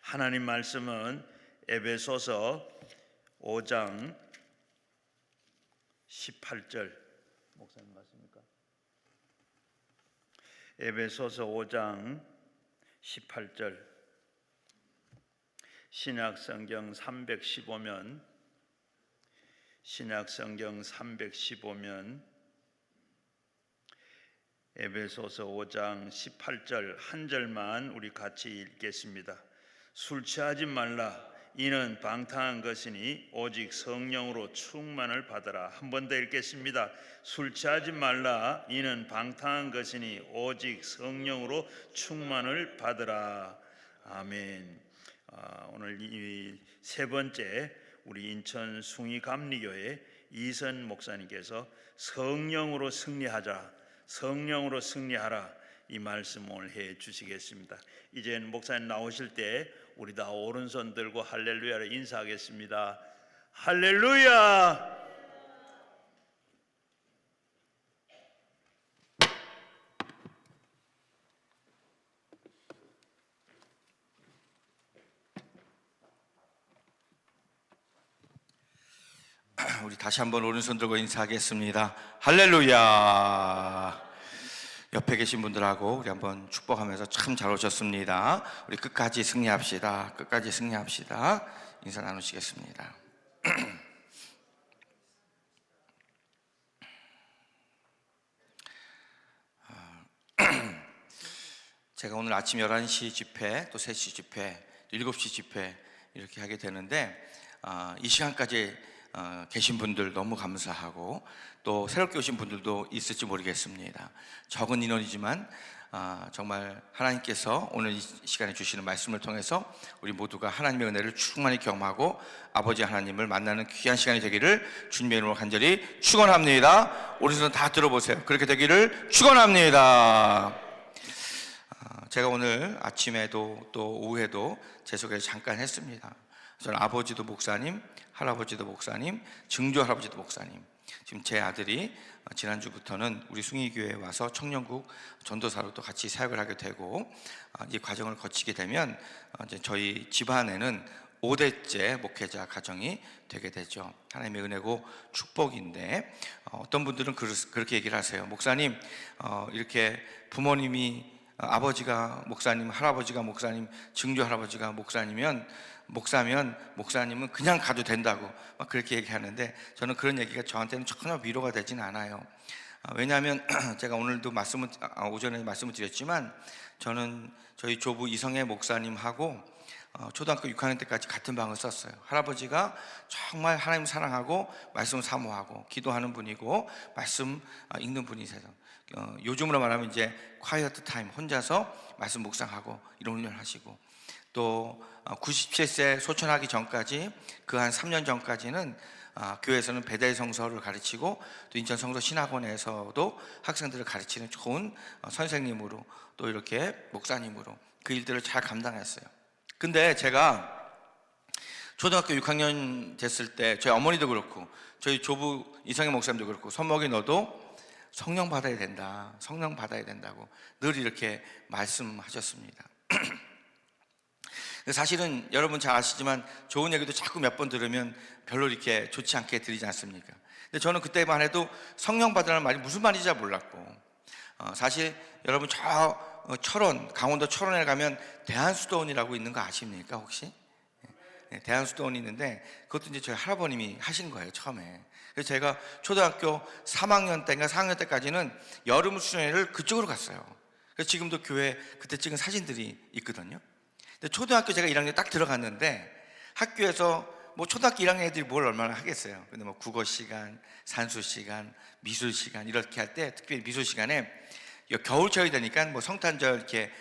하나님 말씀은 에베소서 5장 18절, 목사님 맞습니까? 에베소서 5장 18절, 신약성경 315면 에베소서 5장 18절 한 절만 우리 같이 읽겠습니다. 술 취하지 말라. 이는 방탕한 것이니 오직 성령으로 충만을 받으라. 한 번 더 읽겠습니다. 술 취하지 말라. 이는 방탕한 것이니 오직 성령으로 충만을 받으라. 아멘. 오늘 이 세 번째 우리 인천 숭이감리교회 이선 목사님께서 성령으로 승리하라 이 말씀을 해 주시겠습니다. 이젠 목사님 나오실 때 우리 다 오른손 들고 할렐루야를 인사하겠습니다. 할렐루야. 우리 다시 한번 오른손 들고 인사하겠습니다. 할렐루야. 옆에 계신 분들하고 우리 한번 축복하면서 참 잘 오셨습니다. 우리 끝까지 승리합시다. 끝까지 승리합시다. 인사 나누시겠습니다. 제가 오늘 아침 11시 집회, 또 3시 집회, 7시 집회 이렇게 하게 되는데 이 시간까지 계신 분들 너무 감사하고 또 새롭게 오신 분들도 있을지 모르겠습니다. 적은 인원이지만 정말 하나님께서 오늘 이 시간에 주시는 말씀을 통해서 우리 모두가 하나님의 은혜를 충만히 경험하고 아버지 하나님을 만나는 귀한 시간이 되기를 주님의 이름으로 간절히 축원합니다. 오른손 다 들어보세요. 그렇게 되기를 축원합니다. 제가 오늘 아침에도 또 오후에도 제 소개를 잠깐 했습니다. 저는 아버지도 목사님, 할아버지도 목사님, 증조 할아버지도 목사님. 지금 제 아들이 지난주부터는 우리 숭이교회에 와서 청년국 전도사로 또 같이 사역을 하게 되고 이 과정을 거치게 되면 이제 저희 집안에는 5대째 목회자 가정이 되게 되죠. 하나님의 은혜고 축복인데 어떤 분들은 그렇게 얘기를 하세요. 목사님, 이렇게 부모님이 아버지가 목사님, 할아버지가 목사님, 증조 할아버지가 목사면 목사님은 그냥 가도 된다고 막 그렇게 얘기하는데 저는 그런 얘기가 저한테는 전혀 위로가 되진 않아요. 왜냐하면 제가 오늘도 오전에 말씀을 드렸지만 저는 저희 조부 이성애 목사님하고 초등학교 6학년 때까지 같은 방을 썼어요. 할아버지가 정말 하나님 사랑하고 말씀 사모하고 기도하는 분이고 말씀 읽는 분이세요. 요즘으로 말하면 이제 quiet time, 혼자서 말씀 묵상하고 이런 훈련을 하시고 또 97세 소천하기 전까지 그 한 3년 전까지는 교회에서는 베델 성서를 가르치고 또 인천 성서 신학원에서도 학생들을 가르치는 좋은 선생님으로 또 이렇게 목사님으로 그 일들을 잘 감당했어요. 근데 제가 초등학교 6학년 됐을 때 저희 어머니도 그렇고 저희 조부 이성애 목사님도 그렇고 손목이 너도 성령 받아야 된다, 성령 받아야 된다고 늘 이렇게 말씀하셨습니다. 사실은 여러분 잘 아시지만 좋은 얘기도 자꾸 몇 번 들으면 별로 이렇게 좋지 않게 들리지 않습니까? 근데 저는 그때만 해도 성령 받으라는 말이 무슨 말인지 잘 몰랐고 사실 여러분 저 철원, 강원도 철원에 가면 대한수도원이라고 있는 거 아십니까 혹시? 네, 대한수도원이 있는데 그것도 이제 저희 할아버님이 하신 거예요 처음에. 그래서 제가 초등학교 3학년 때인가 4학년 때까지는 여름 수련회를 그쪽으로 갔어요. 그래서 지금도 교회 그때 찍은 사진들이 있거든요. 근데 초등학교 제가 1학년 딱 들어갔는데 학교에서 뭐 초등학교 1학년 애들이 뭘 얼마나 하겠어요. 근데 뭐 국어 시간, 산수 시간, 미술 시간 이렇게 할 때 특별히 미술 시간에 겨울철이 되니까 뭐 성탄절 이렇게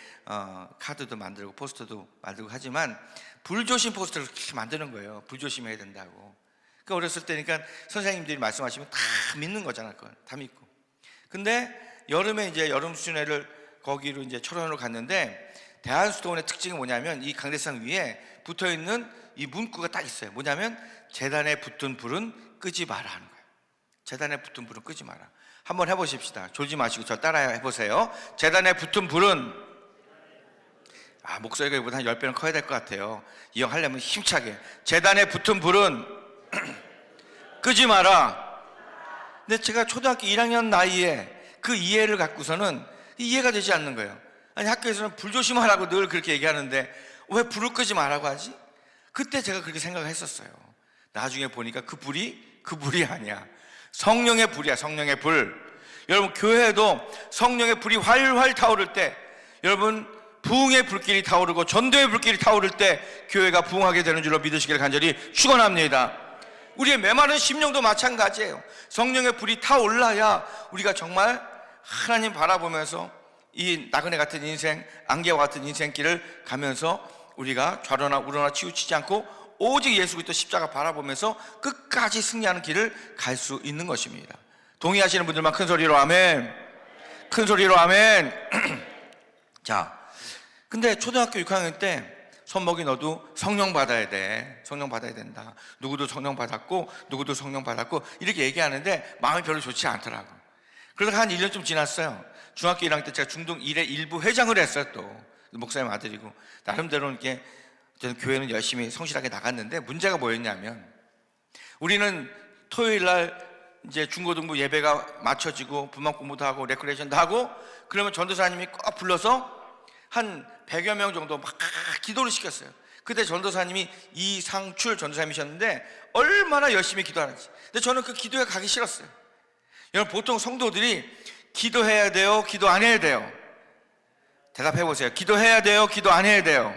카드도 만들고 포스터도 만들고 하지만 불조심 포스터를 그렇게 만드는 거예요. 불조심해야 된다고. 그 어렸을 때니까 선생님들이 말씀하시면 다 믿는 거잖아. 그건 다 믿고. 근데 여름에 이제 여름 수련회를 거기로 이제 철원으로 갔는데 대한수도원의 특징이 뭐냐면 이 강대상 위에 붙어있는 이 문구가 딱 있어요. 뭐냐면 재단에 붙은 불은 끄지 마라 하는 거예요. 재단에 붙은 불은 끄지 마라. 한번 해보십시다. 졸지 마시고 저 따라 해보세요. 재단에 붙은 불은 목소리가 이보다 한 10배는 커야 될 것 같아요. 이 형 하려면 힘차게. 재단에 붙은 불은 끄지 마라. 근데 제가 초등학교 1학년 나이에 그 이해를 갖고서는 이해가 되지 않는 거예요. 아니, 학교에서는 불 조심하라고 늘 그렇게 얘기하는데 왜 불을 끄지 말라고 하지? 그때 제가 그렇게 생각을 했었어요. 나중에 보니까 그 불이 아니야. 성령의 불이야. 성령의 불. 여러분, 교회에도 성령의 불이 활활 타오를 때, 여러분, 부흥의 불길이 타오르고 전도의 불길이 타오를 때 교회가 부흥하게 되는 줄로 믿으시기를 간절히 축원합니다. 우리의 메마른 심령도 마찬가지예요. 성령의 불이 타올라야 우리가 정말 하나님 바라보면서 이 나그네 같은 인생, 안개와 같은 인생길을 가면서 우리가 좌로나 우로나 치우치지 않고 오직 예수 그리스도 십자가 바라보면서 끝까지 승리하는 길을 갈 수 있는 것입니다. 동의하시는 분들만 큰 소리로 아멘. 큰 소리로 아멘. 자, 근데 초등학교 6학년 때 손목이 너도 성령 받아야 돼. 성령 받아야 된다. 누구도 성령 받았고 누구도 성령 받았고 이렇게 얘기하는데 마음이 별로 좋지 않더라고. 그러다가 한 1년쯤 지났어요. 중학교 1학년 때 제가 중동 1회 일부 회장을 했어요. 또 목사님 아들이고 나름대로 이렇게 저는 교회는 열심히 성실하게 나갔는데 문제가 뭐였냐면 우리는 토요일 날 이제 중고등부 예배가 맞춰지고 분만 공부도 하고 레크레이션도 하고 그러면 전도사님이 꼭 불러서 한 100여 명 정도 막 기도를 시켰어요. 그때 전도사님이 이상출 전도사님이셨는데 얼마나 열심히 기도하는지. 근데 저는 그 기도에 가기 싫었어요. 여러분, 보통 성도들이 기도해야 돼요? 기도 안 해야 돼요? 대답해 보세요. 기도해야 돼요? 기도 안 해야 돼요?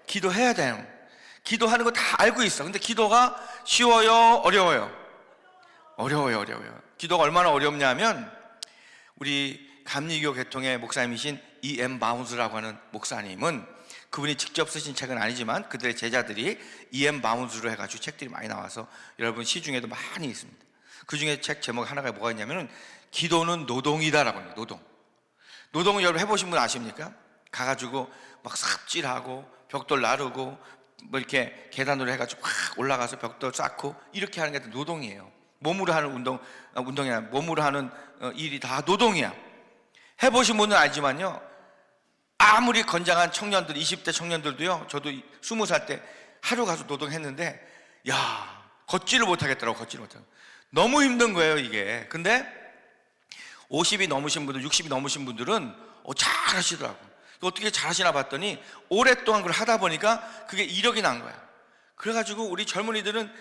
기도해야 돼요. 기도하는 거 다 알고 있어. 근데 기도가 쉬워요? 어려워요? 어려워요. 기도가 얼마나 어렵냐면 우리 감리교 계통의 목사님이신 E.M. 바운스라고 하는 목사님은 그분이 직접 쓰신 책은 아니지만 그들의 제자들이 E.M. 바운스로 해가지고 책들이 많이 나와서 여러분 시중에도 많이 있습니다. 그 중에 책 제목 하나가 뭐가 있냐면은 기도는 노동이다라고 해요. 노동을 여러분 해보신 분 아십니까? 가가지고 막 삽질하고 벽돌 나르고 뭐 이렇게 계단으로 해가지고 확 올라가서 벽돌 쌓고 이렇게 하는 게 노동이에요. 몸으로 하는 운동이야. 몸으로 하는 일이 다 노동이야. 해보신 분은 알지만요, 아무리 건장한 청년들, 20대 청년들도요, 저도 20살 때 하루 가서 노동했는데 야, 걷지를 못하겠더라고. 너무 힘든 거예요 이게. 근데 50이 넘으신 분들, 60이 넘으신 분들은 잘하시더라고. 어떻게 잘하시나 봤더니 오랫동안 그걸 하다 보니까 그게 이력이 난 거야. 그래가지고 우리 젊은이들은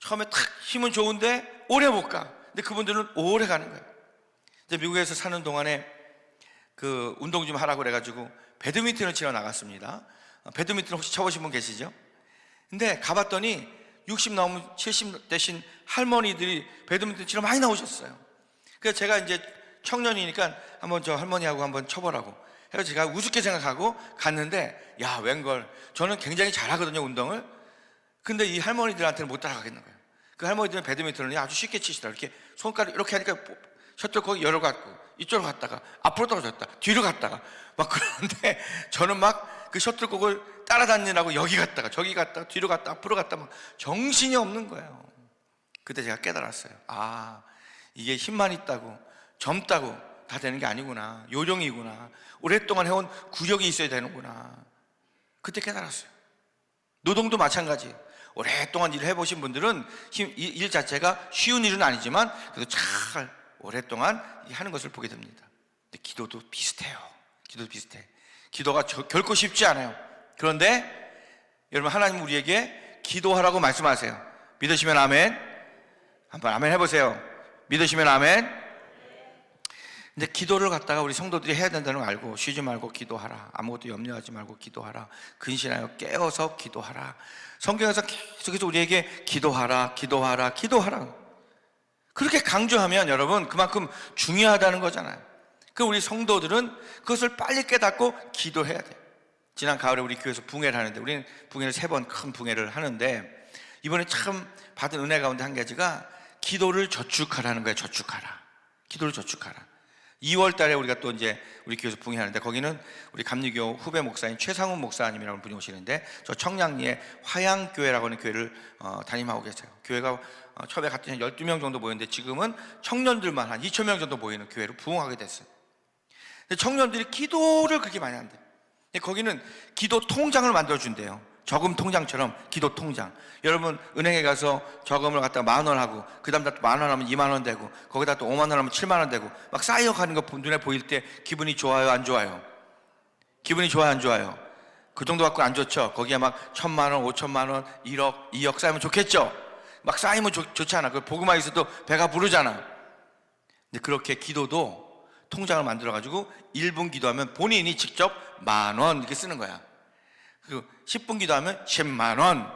처음에 탁 힘은 좋은데 오래 못 가. 근데 그분들은 오래 가는 거예요. 이제 미국에서 사는 동안에 그 운동 좀 하라고 그래가지고 배드민턴을 치러 나갔습니다. 배드민턴 혹시 쳐보신 분 계시죠? 근데 가봤더니 60 넘은 70 대신 할머니들이 배드민턴 치러 많이 나오셨어요. 그래서 제가 이제 청년이니까 한번 저 할머니하고 한번 쳐보라고 해서 제가 우습게 생각하고 갔는데 야, 웬걸 저는 굉장히 잘하거든요, 운동을. 근데 이 할머니들한테는 못 따라가겠는 거예요. 그 할머니들은 배드민턴을 아주 쉽게 치시더라고요. 이렇게 손가락 이렇게 하니까 셔틀콕이 열어갖고 이쪽으로 갔다가 앞으로 떨어졌다 뒤로 갔다가 막 그러는데 저는 막 그 셔틀콕을 따라다니라고 여기 갔다가 저기 갔다가 뒤로 갔다 앞으로 갔다 막 정신이 없는 거예요. 그때 제가 깨달았어요. 아, 이게 힘만 있다고 젊다고 다 되는 게 아니구나. 요령이구나. 오랫동안 해온 구력이 있어야 되는구나. 그때 깨달았어요. 노동도 마찬가지예요. 오랫동안 일을 해보신 분들은 일 자체가 쉬운 일은 아니지만 그래도 잘 오랫동안 하는 것을 보게 됩니다. 근데 기도도 비슷해요. 기도가 결코 쉽지 않아요. 그런데 여러분, 하나님 우리에게 기도하라고 말씀하세요. 믿으시면 아멘. 한번 아멘 해보세요. 믿으시면 아멘. 근데 기도를 갖다가 우리 성도들이 해야 된다는 걸 알고 쉬지 말고 기도하라. 아무것도 염려하지 말고 기도하라. 근신하여 깨어서 기도하라. 성경에서 계속해서 우리에게 기도하라. 그렇게 강조하면 여러분 그만큼 중요하다는 거잖아요. 그 우리 성도들은 그것을 빨리 깨닫고 기도해야 돼요. 지난 가을에 우리 교회에서 붕해를 하는데 우리는 붕해를 3번 큰 붕해를 하는데 이번에 참 받은 은혜 가운데 한 가지가 기도를 저축하라는 거예요. 기도를 저축하라. 2월 달에 우리가 또 이제 우리 교회에서 붕해하는데 거기는 우리 감리교 후배 목사인 최상훈 목사님이라는 분이 오시는데 저 청량리에 화양교회라고 하는 교회를 담임하고 계세요. 교회가 처음에 갔더니 12명 정도 모였는데 지금은 청년들만 한 2,000명 정도 모이는 교회로 부흥하게 됐어요. 근데 청년들이 기도를 그렇게 많이 한대요. 근데 거기는 기도 통장을 만들어 준대요. 저금 통장처럼 기도 통장. 여러분 은행에 가서 저금을 갖다가 10,000원 하고 그다음 또 10,000원 하면 20,000원 되고 거기다 또 50,000원 하면 70,000원 되고 막 쌓여가는 거 눈에 보일 때 기분이 좋아요, 안 좋아요? 기분이 좋아요, 안 좋아요? 그 정도 갖고 안 좋죠. 거기에 막 1,000,000원, 5,000,000원, 1억, 2억 쌓이면 좋겠죠. 막 쌓이면 좋지 않아. 그 보고만 있어도 배가 부르잖아. 근데 그렇게 기도도 통장을 만들어 가지고 1분 기도하면 본인이 직접 10,000원 이렇게 쓰는 거야. 그리고 10분 기도하면 100,000원.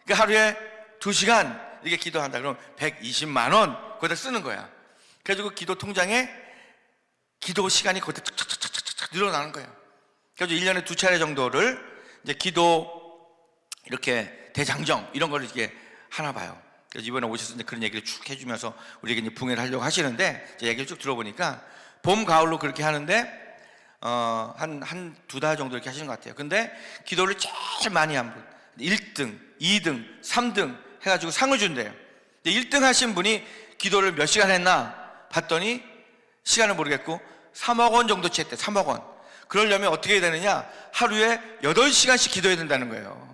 그러니까 하루에 2시간 이렇게 기도한다 그러면 120,000원 거기다 쓰는 거야. 그래가지고 기도 통장에 기도 시간이 거기다 착착착착착 늘어나는 거예요. 그래서 1년에 2차례 정도를 이제 기도 이렇게 대장정 이런 걸 이렇게 하나 봐요. 그래서 이번에 오셔서 이제 그런 얘기를 쭉 해주면서 우리에게 이제 붕해를 하려고 하시는데 제 얘기를 쭉 들어보니까 봄, 가을로 그렇게 하는데 한 2달 정도 이렇게 하시는 것 같아요. 근데 기도를 제일 많이 한 분, 1등, 2등, 3등 해가지고 상을 준대요. 근데 1등 하신 분이 기도를 몇 시간 했나 봤더니 시간을 모르겠고 3억 원 정도 쳤대. 3억 원. 그러려면 어떻게 해야 되느냐? 하루에 8시간씩 기도해야 된다는 거예요.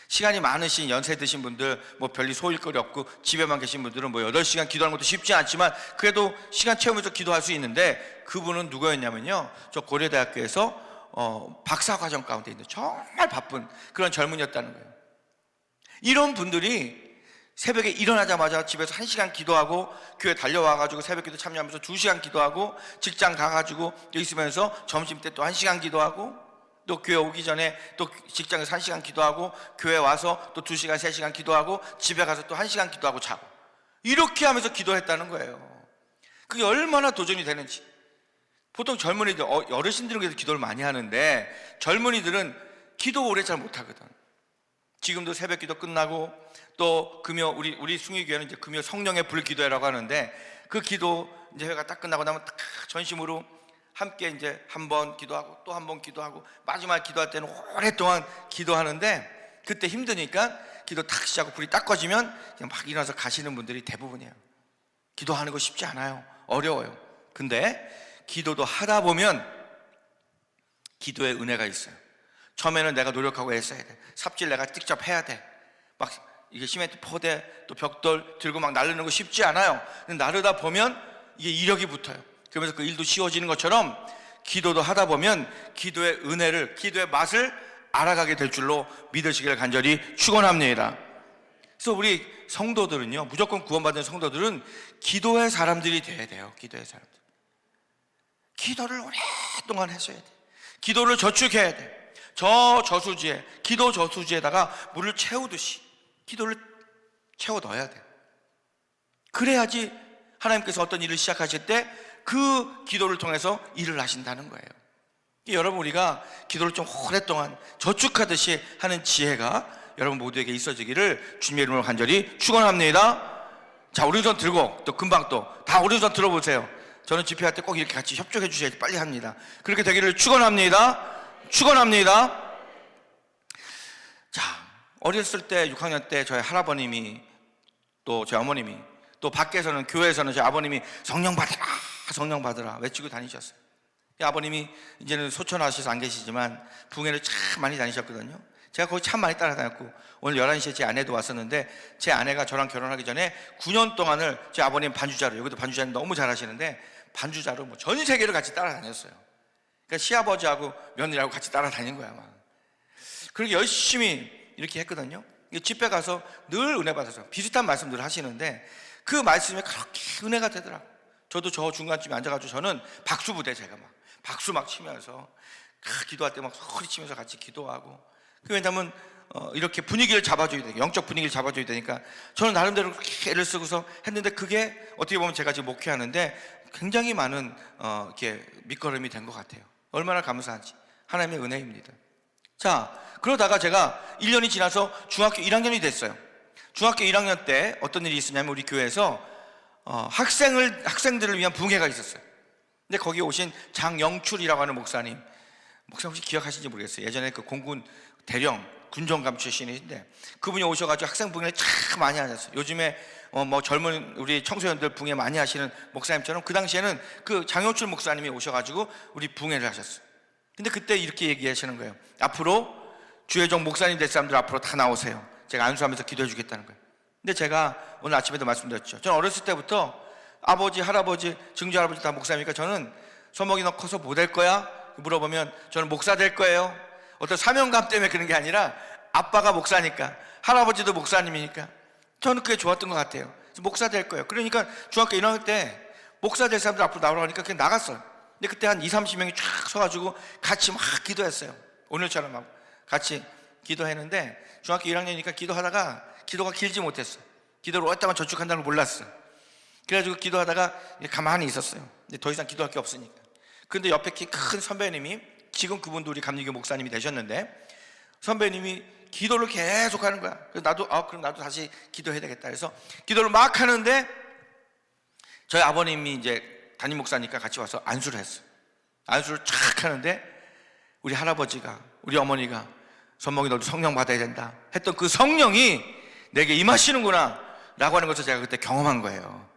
시간이 많으신 연세 드신 분들, 뭐 별일 소일거리 없고 집에만 계신 분들은 뭐 8시간 기도하는 것도 쉽지 않지만 그래도 시간 채우면서 기도할 수 있는데 그분은 누구였냐면요, 저 고려대학교에서 박사과정 가운데 있는 정말 바쁜 그런 젊은이였다는 거예요. 이런 분들이 새벽에 일어나자마자 집에서 1시간 기도하고 교회 달려와가지고 새벽기도 참여하면서 2시간 기도하고 직장 가가지고 여기 있으면서 점심때 또 1시간 기도하고 또 교회 오기 전에 또 직장에서 1시간 기도하고 교회 와서 또 2시간, 3시간 기도하고 집에 가서 또 1시간 기도하고 자고 이렇게 하면서 기도했다는 거예요. 그게 얼마나 도전이 되는지. 보통 젊은이들, 어르신들은 그래도 기도를 많이 하는데 젊은이들은 기도 오래 잘 못하거든. 지금도 새벽 기도 끝나고 또 금요 우리 숭의교회는 이제 금요 성령의 불 기도회라고 하는데 그 기도 이제 회가 딱 끝나고 나면 딱 전심으로 함께 이제 한 번 기도하고 또 한 번 기도하고 마지막 기도할 때는 오랫동안 기도하는데 그때 힘드니까 기도 탁 시작하고 불이 딱 꺼지면 그냥 막 일어나서 가시는 분들이 대부분이에요. 기도하는 거 쉽지 않아요. 어려워요. 근데 기도도 하다 보면 기도의 은혜가 있어요. 처음에는 내가 노력하고 애써야 돼. 삽질 내가 직접 해야 돼. 막 이게 시멘트 포대 또 벽돌 들고 막 나르는 거 쉽지 않아요. 근데 나르다 보면 이게 이력이 붙어요. 그러면서 그 일도 쉬워지는 것처럼 기도도 하다 보면 기도의 은혜를, 기도의 맛을 알아가게 될 줄로 믿으시기를 간절히 축원합니다. 그래서 우리 성도들은요, 무조건 구원받은 성도들은 기도의 사람들이 돼야 돼요. 기도의 사람들. 기도를 오랫동안 했어야 돼. 기도를 저축해야 돼. 저수지에, 기도 저수지에다가 물을 채우듯이 기도를 채워 넣어야 돼. 그래야지 하나님께서 어떤 일을 시작하실 때 그 기도를 통해서 일을 하신다는 거예요. 여러분, 우리가 기도를 좀 오랫동안 저축하듯이 하는 지혜가 여러분 모두에게 있어지기를 주님의 이름으로 간절히 축원합니다. 자, 오른손 들고 또 금방 또 다 오른손 들어보세요. 저는 집회할 때 꼭 이렇게 같이 협조해 주셔야지 빨리 합니다. 그렇게 되기를 축원합니다. 축원합니다. 자, 어렸을 때 6학년 때 저희 할아버님이 또 저희 어머님이 또 밖에서는 교회에서는 저희 아버님이 성령 받으라 성령 받으라 외치고 다니셨어요. 아버님이 이제는 소천하셔서 안 계시지만 붕해를 참 많이 다니셨거든요. 제가 거기 참 많이 따라다녔고 오늘 11시에 제 아내도 왔었는데 제 아내가 저랑 결혼하기 전에 9년 동안을 제 아버님 반주자로, 여기도 반주자님 너무 잘하시는데 반주자로 뭐 전 세계를 같이 따라다녔어요. 그러니까 시아버지하고 며느리하고 같이 따라다닌 거야 막. 그렇게 열심히 이렇게 했거든요. 집회 가서 늘 은혜 받아서 비슷한 말씀들을 하시는데 그 말씀이 그렇게 은혜가 되더라고요. 저도 저 중간쯤에 앉아가지고 저는 박수부대, 제가 막 박수 막 치면서 기도할 때 막 소리 치면서 같이 기도하고, 왜냐하면 이렇게 분위기를 잡아줘야 되니까, 영적 분위기를 잡아줘야 되니까 저는 나름대로 그렇게 애를 쓰고서 했는데 그게 어떻게 보면 제가 지금 목회하는데 굉장히 많은 이렇게 밑거름이 된 것 같아요. 얼마나 감사한지. 하나님의 은혜입니다. 자, 그러다가 제가 1년이 지나서 중학교 1학년이 됐어요. 중학교 1학년 때 어떤 일이 있었냐면 우리 교회에서 학생들을 위한 붕회가 있었어요. 근데 거기 오신 장영출이라고 하는 목사님 혹시 기억하시는지 모르겠어요. 예전에 그 공군 대령 군정감 출신이신데 그분이 오셔가지고 학생 붕회를 참 많이 하셨어요. 요즘에 뭐 젊은 우리 청소년들 붕회 많이 하시는 목사님처럼 그 당시에는 그 장영출 목사님이 오셔가지고 우리 붕회를 하셨어요. 근데 그때 이렇게 얘기하시는 거예요. 앞으로 주의 종 목사님 될 사람들 앞으로 다 나오세요. 제가 안수하면서 기도해 주겠다는 거예요. 근데 제가 오늘 아침에도 말씀드렸죠. 저는 어렸을 때부터 아버지, 할아버지, 증조 할아버지 다 목사니까 저는 소목이 너 커서 뭐 될 거야? 물어보면 저는 목사 될 거예요. 어떤 사명감 때문에 그런 게 아니라 아빠가 목사니까, 할아버지도 목사님이니까 저는 그게 좋았던 것 같아요. 그래서 목사 될 거예요. 그러니까 중학교 1학년 때 목사 될 사람들 앞으로 나오라고 하니까 그냥 나갔어요. 근데 그때 한 20-30명이 쫙 서가지고 같이 막 기도했어요. 오늘처럼 막 같이 기도했는데 중학교 1학년이니까 기도하다가 기도가 길지 못했어. 기도를 어디다가 저축한다는 걸 몰랐어. 그래가지고 기도하다가 가만히 있었어요. 근데 더 이상 기도할 게 없으니까. 근데 옆에 키 큰 선배님이, 지금 그분도 우리 감리교 목사님이 되셨는데, 선배님이 기도를 계속 하는 거야. 그래서 나도 그럼 나도 다시 기도해야 되겠다. 그래서 기도를 막 하는데 저희 아버님이 이제 담임 목사니까 같이 와서 안수를 했어요. 안수를 쫙 하는데 우리 할아버지가, 우리 어머니가 선목이 너도 성령 받아야 된다 했던 그 성령이 내게 임하시는구나 라고 하는 것을 제가 그때 경험한 거예요.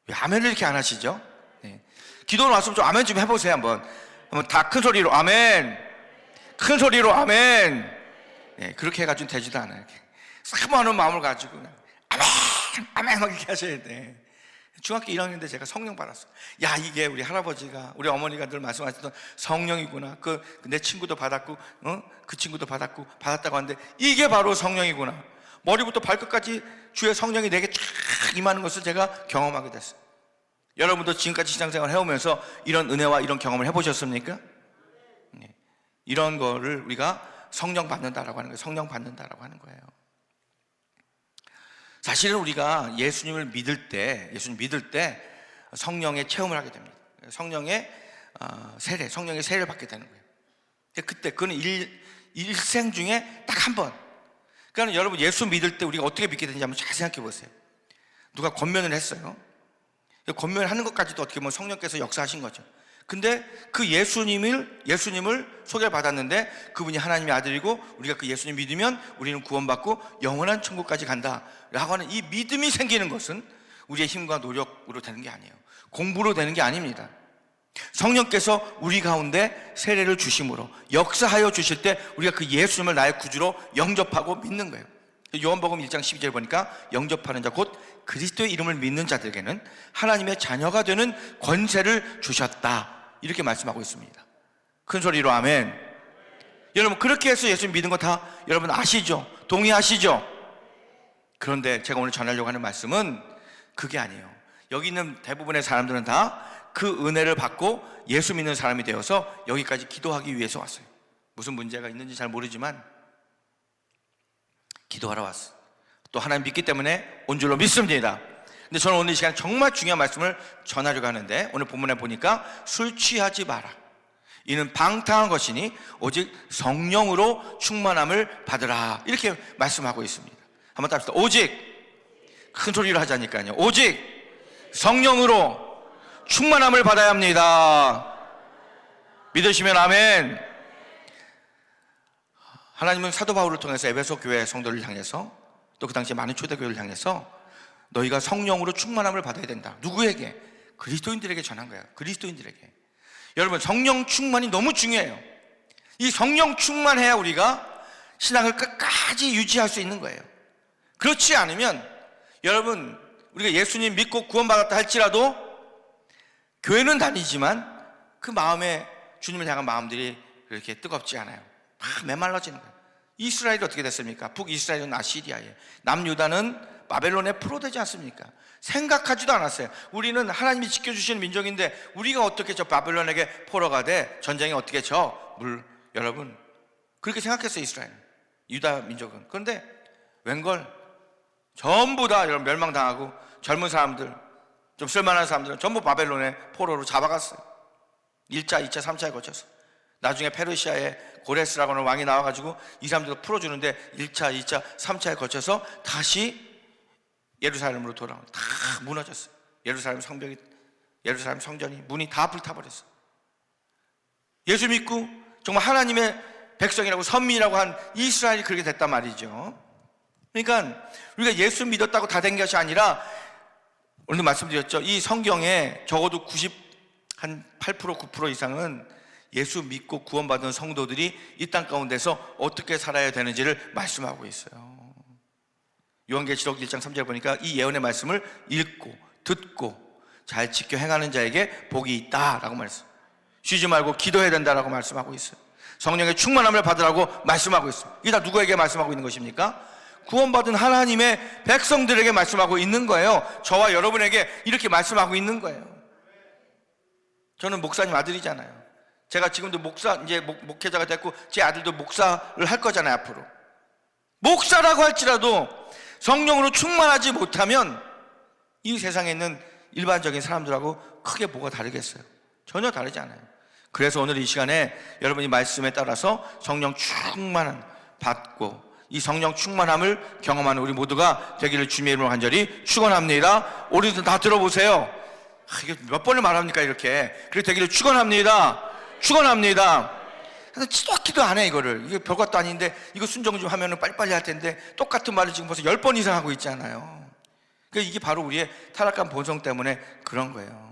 왜 아멘을 이렇게 안 하시죠? 네. 기도를 왔으면 좀 아멘 좀 해보세요. 한번 다 큰 소리로 아멘, 큰 소리로 아멘. 네, 그렇게 해가지고 되지도 않아요. 사모하는 마음을 가지고 아멘, 아멘 막 이렇게 하셔야 돼. 중학교 1학년 때 제가 성령 받았어요. 야, 이게 우리 할아버지가, 우리 어머니가 늘 말씀하셨던 성령이구나. 내 친구도 받았고, 그 친구도 받았다고 하는데 이게 바로 성령이구나. 머리부터 발끝까지 주의 성령이 내게 쫙 임하는 것을 제가 경험하게 됐어요. 여러분도 지금까지 신앙생활을 해오면서 이런 은혜와 이런 경험을 해보셨습니까? 네. 이런 거를 우리가 성령 받는다라고 하는 거예요. 성령 받는다라고 하는 거예요. 사실은 우리가 예수님 믿을 때 성령의 체험을 하게 됩니다. 성령의 세례, 성령의 세례를 받게 되는 거예요. 그때 그는 일생 중에 딱 한 번. 그러니까 여러분 예수 믿을 때 우리가 어떻게 믿게 되는지 한번 잘 생각해 보세요. 누가 권면을 했어요. 권면을 하는 것까지도 어떻게 보면 성령께서 역사하신 거죠. 근데 그 예수님을 소개를 받았는데 그분이 하나님의 아들이고 우리가 그 예수님 믿으면 우리는 구원받고 영원한 천국까지 간다라고 하는 이 믿음이 생기는 것은 우리의 힘과 노력으로 되는 게 아니에요. 공부로 되는 게 아닙니다. 성령께서 우리 가운데 세례를 주심으로 역사하여 주실 때 우리가 그 예수님을 나의 구주로 영접하고 믿는 거예요. 요한복음 1장 12절 보니까 영접하는 자 곧 그리스도의 이름을 믿는 자들에게는 하나님의 자녀가 되는 권세를 주셨다, 이렇게 말씀하고 있습니다. 큰 소리로 아멘. 여러분 그렇게 해서 예수 믿는 거 다 여러분 아시죠? 동의하시죠? 그런데 제가 오늘 전하려고 하는 말씀은 그게 아니에요. 여기 있는 대부분의 사람들은 다 그 은혜를 받고 예수 믿는 사람이 되어서 여기까지 기도하기 위해서 왔어요. 무슨 문제가 있는지 잘 모르지만 기도하러 왔어요. 또 하나님 믿기 때문에 온 줄로 믿습니다. 근데 저는 오늘 이 시간 정말 중요한 말씀을 전하려고 하는데, 오늘 본문에 보니까 술 취하지 마라, 이는 방탕한 것이니 오직 성령으로 충만함을 받으라, 이렇게 말씀하고 있습니다. 한번 따라합시다. 오직, 큰 소리로 하자니까요. 오직 성령으로 충만함을 받아야 합니다. 믿으시면 아멘. 하나님은 사도 바울을 통해서 에베소 교회 성도를 향해서 또 그 당시에 많은 초대교회를 향해서 너희가 성령으로 충만함을 받아야 된다. 누구에게? 그리스도인들에게 전한 거야. 그리스도인들에게. 여러분 성령 충만이 너무 중요해요. 이 성령 충만해야 우리가 신앙을 끝까지 유지할 수 있는 거예요. 그렇지 않으면 여러분 우리가 예수님 믿고 구원받았다 할지라도 교회는 다니지만 그 마음에 주님을 향한 마음들이 그렇게 뜨겁지 않아요. 다 메말라지는 거예요. 이스라엘이 어떻게 됐습니까? 북이스라엘은 아시리아에, 남유다는 바벨론에 포로되지 않습니까? 생각하지도 않았어요. 우리는 하나님이 지켜주시는 민족인데 우리가 어떻게 저 바벨론에게 포로가 돼 전쟁에 어떻게 여러분 그렇게 생각했어요. 이스라엘은, 유다 민족은. 그런데 웬걸 전부 다 여러분 멸망당하고 젊은 사람들, 좀 쓸만한 사람들은 전부 바벨론의 포로로 잡아갔어요. 1차, 2차, 3차에 거쳐서. 나중에 페르시아의 고레스라고 하는 왕이 나와가지고 이 사람들을 풀어주는데 1차, 2차, 3차에 거쳐서 다시 예루살렘으로 돌아온, 다 무너졌어요. 예루살렘 성전이 문이 다 불타버렸어요. 예수 믿고 정말 하나님의 백성이라고 선민이라고 한 이스라엘이 그렇게 됐단 말이죠. 그러니까 우리가 예수 믿었다고 다 된 것이 아니라, 오늘도 말씀드렸죠. 이 성경에 적어도 8% 9% 이상은 예수 믿고 구원받은 성도들이 이 땅 가운데서 어떻게 살아야 되는지를 말씀하고 있어요. 요한계시록 1장 3절 보니까 이 예언의 말씀을 읽고 듣고 잘 지켜 행하는 자에게 복이 있다라고 말했어요. 쉬지 말고 기도해야 된다라고 말씀하고 있어요. 성령의 충만함을 받으라고 말씀하고 있어요. 이게 다 누구에게 말씀하고 있는 것입니까? 구원받은 하나님의 백성들에게 말씀하고 있는 거예요. 저와 여러분에게 이렇게 말씀하고 있는 거예요. 저는 목사님 아들이잖아요. 제가 지금도 이제 목회자가 됐고 제 아들도 목사를 할 거잖아요. 앞으로 목사라고 할지라도 성령으로 충만하지 못하면 이 세상에 있는 일반적인 사람들하고 크게 뭐가 다르겠어요? 전혀 다르지 않아요. 그래서 오늘 이 시간에 여러분이 말씀에 따라서 성령 충만함 받고 이 성령 충만함을 경험하는 우리 모두가 되기를 주님의 이름으로 간절히 축원합니다. 우리도 다 들어보세요. 이게 몇 번을 말합니까 이렇게. 그렇게 되기를 축원합니다. 축원합니다. 그래서 지독히도 안 해 이거를. 이게 별것도 아닌데 이거 순종 좀 하면은 빨리빨리 할 텐데 똑같은 말을 지금 벌써 10번 이상 하고 있잖아요. 그러니까 이게 바로 우리의 타락한 본성 때문에 그런 거예요.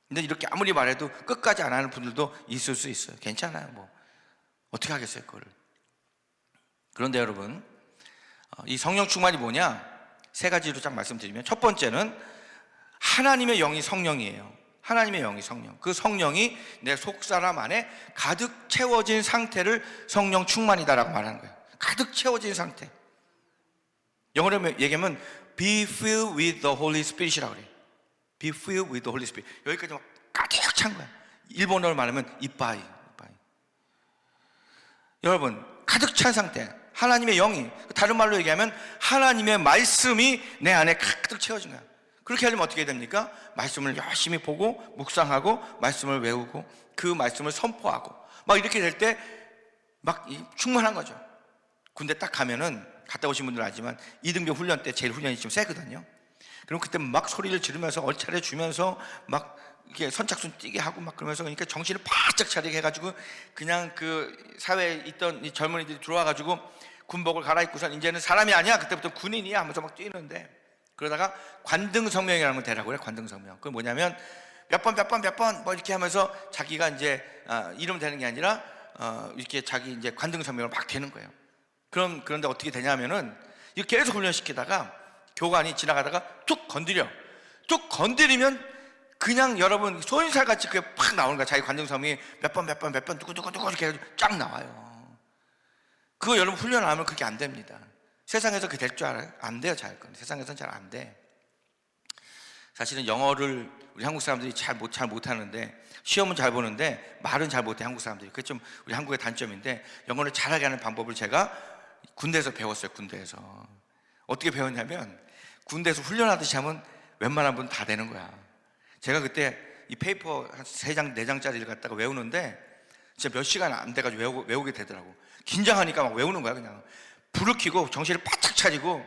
근데 이렇게 아무리 말해도 끝까지 안 하는 분들도 있을 수 있어요. 괜찮아요. 뭐 어떻게 하겠어요 그거를. 그런데 여러분, 이 성령 충만이 뭐냐? 세 가지로 딱 말씀드리면, 첫 번째는 하나님의 영이 성령이에요. 하나님의 영이 성령. 그 성령이 내 속사람 안에 가득 채워진 상태를 성령 충만이다라고 말하는 거예요. 가득 채워진 상태. 영어로 얘기하면 be filled with the Holy Spirit이라고 그래요. be filled with the Holy Spirit. 여기까지 막 가득 찬 거야. 일본어로 말하면 이빠이. 여러분, 가득 찬 상태. 하나님의 영이, 다른 말로 얘기하면 하나님의 말씀이 내 안에 가득 채워진 거야. 그렇게 하려면 어떻게 됩니까? 말씀을 열심히 보고 묵상하고 말씀을 외우고 그 말씀을 선포하고 막 이렇게 될 때 막 충만한 거죠. 군대 딱 가면은, 갔다 오신 분들은 알지만 이등병 훈련 때 제일 훈련이 좀 세거든요. 그럼 그때 막 소리를 지르면서 얼차려 주면서 막 이렇게 선착순 뛰게 하고 막 그러면서, 그러니까 정신을 바짝 차리게 해가지고 그냥 그 사회에 있던 이 젊은이들이 들어와가지고 군복을 갈아입고선 이제는 사람이 아니야, 그때부터 군인이야 하면서 막 뛰는데, 그러다가 관등성명이라는 걸 대라고 그래. 관등성명. 그건 뭐냐면 몇 번 뭐 이렇게 하면서 자기가 이제 이름 되는 게 아니라 이렇게 자기 이제 관등성명을 막 대는 거예요. 그런데 어떻게 되냐면은 이거 계속 훈련시키다가 교관이 지나가다가 툭 건드리면 그냥 여러분 소인살같이 그게 팍 나오는 거야. 자기 관등성명이 몇 번 누구 이렇게 해가지고 쫙 나와요. 그거 여러분 훈련 안 하면 그게 안 됩니다. 세상에서 그게 될 줄 알아요? 안 돼요. 잘 건데 세상에서는 잘 안 돼. 사실은 영어를 우리 한국 사람들이 잘 못하는데, 시험은 잘 보는데 말은 잘 못해 한국 사람들이. 그게 좀 우리 한국의 단점인데, 영어를 잘하게 하는 방법을 제가 군대에서 배웠어요. 군대에서 어떻게 배웠냐면, 군대에서 훈련하듯이 하면 웬만한 분 다 되는 거야. 제가 그때 이 페이퍼 한 3장 4장짜리를 갖다가 외우는데 진짜 몇 시간 안 돼가지고 외우게 되더라고. 긴장하니까 막 외우는 거야. 그냥 불을 켜고 정신을 바짝 차리고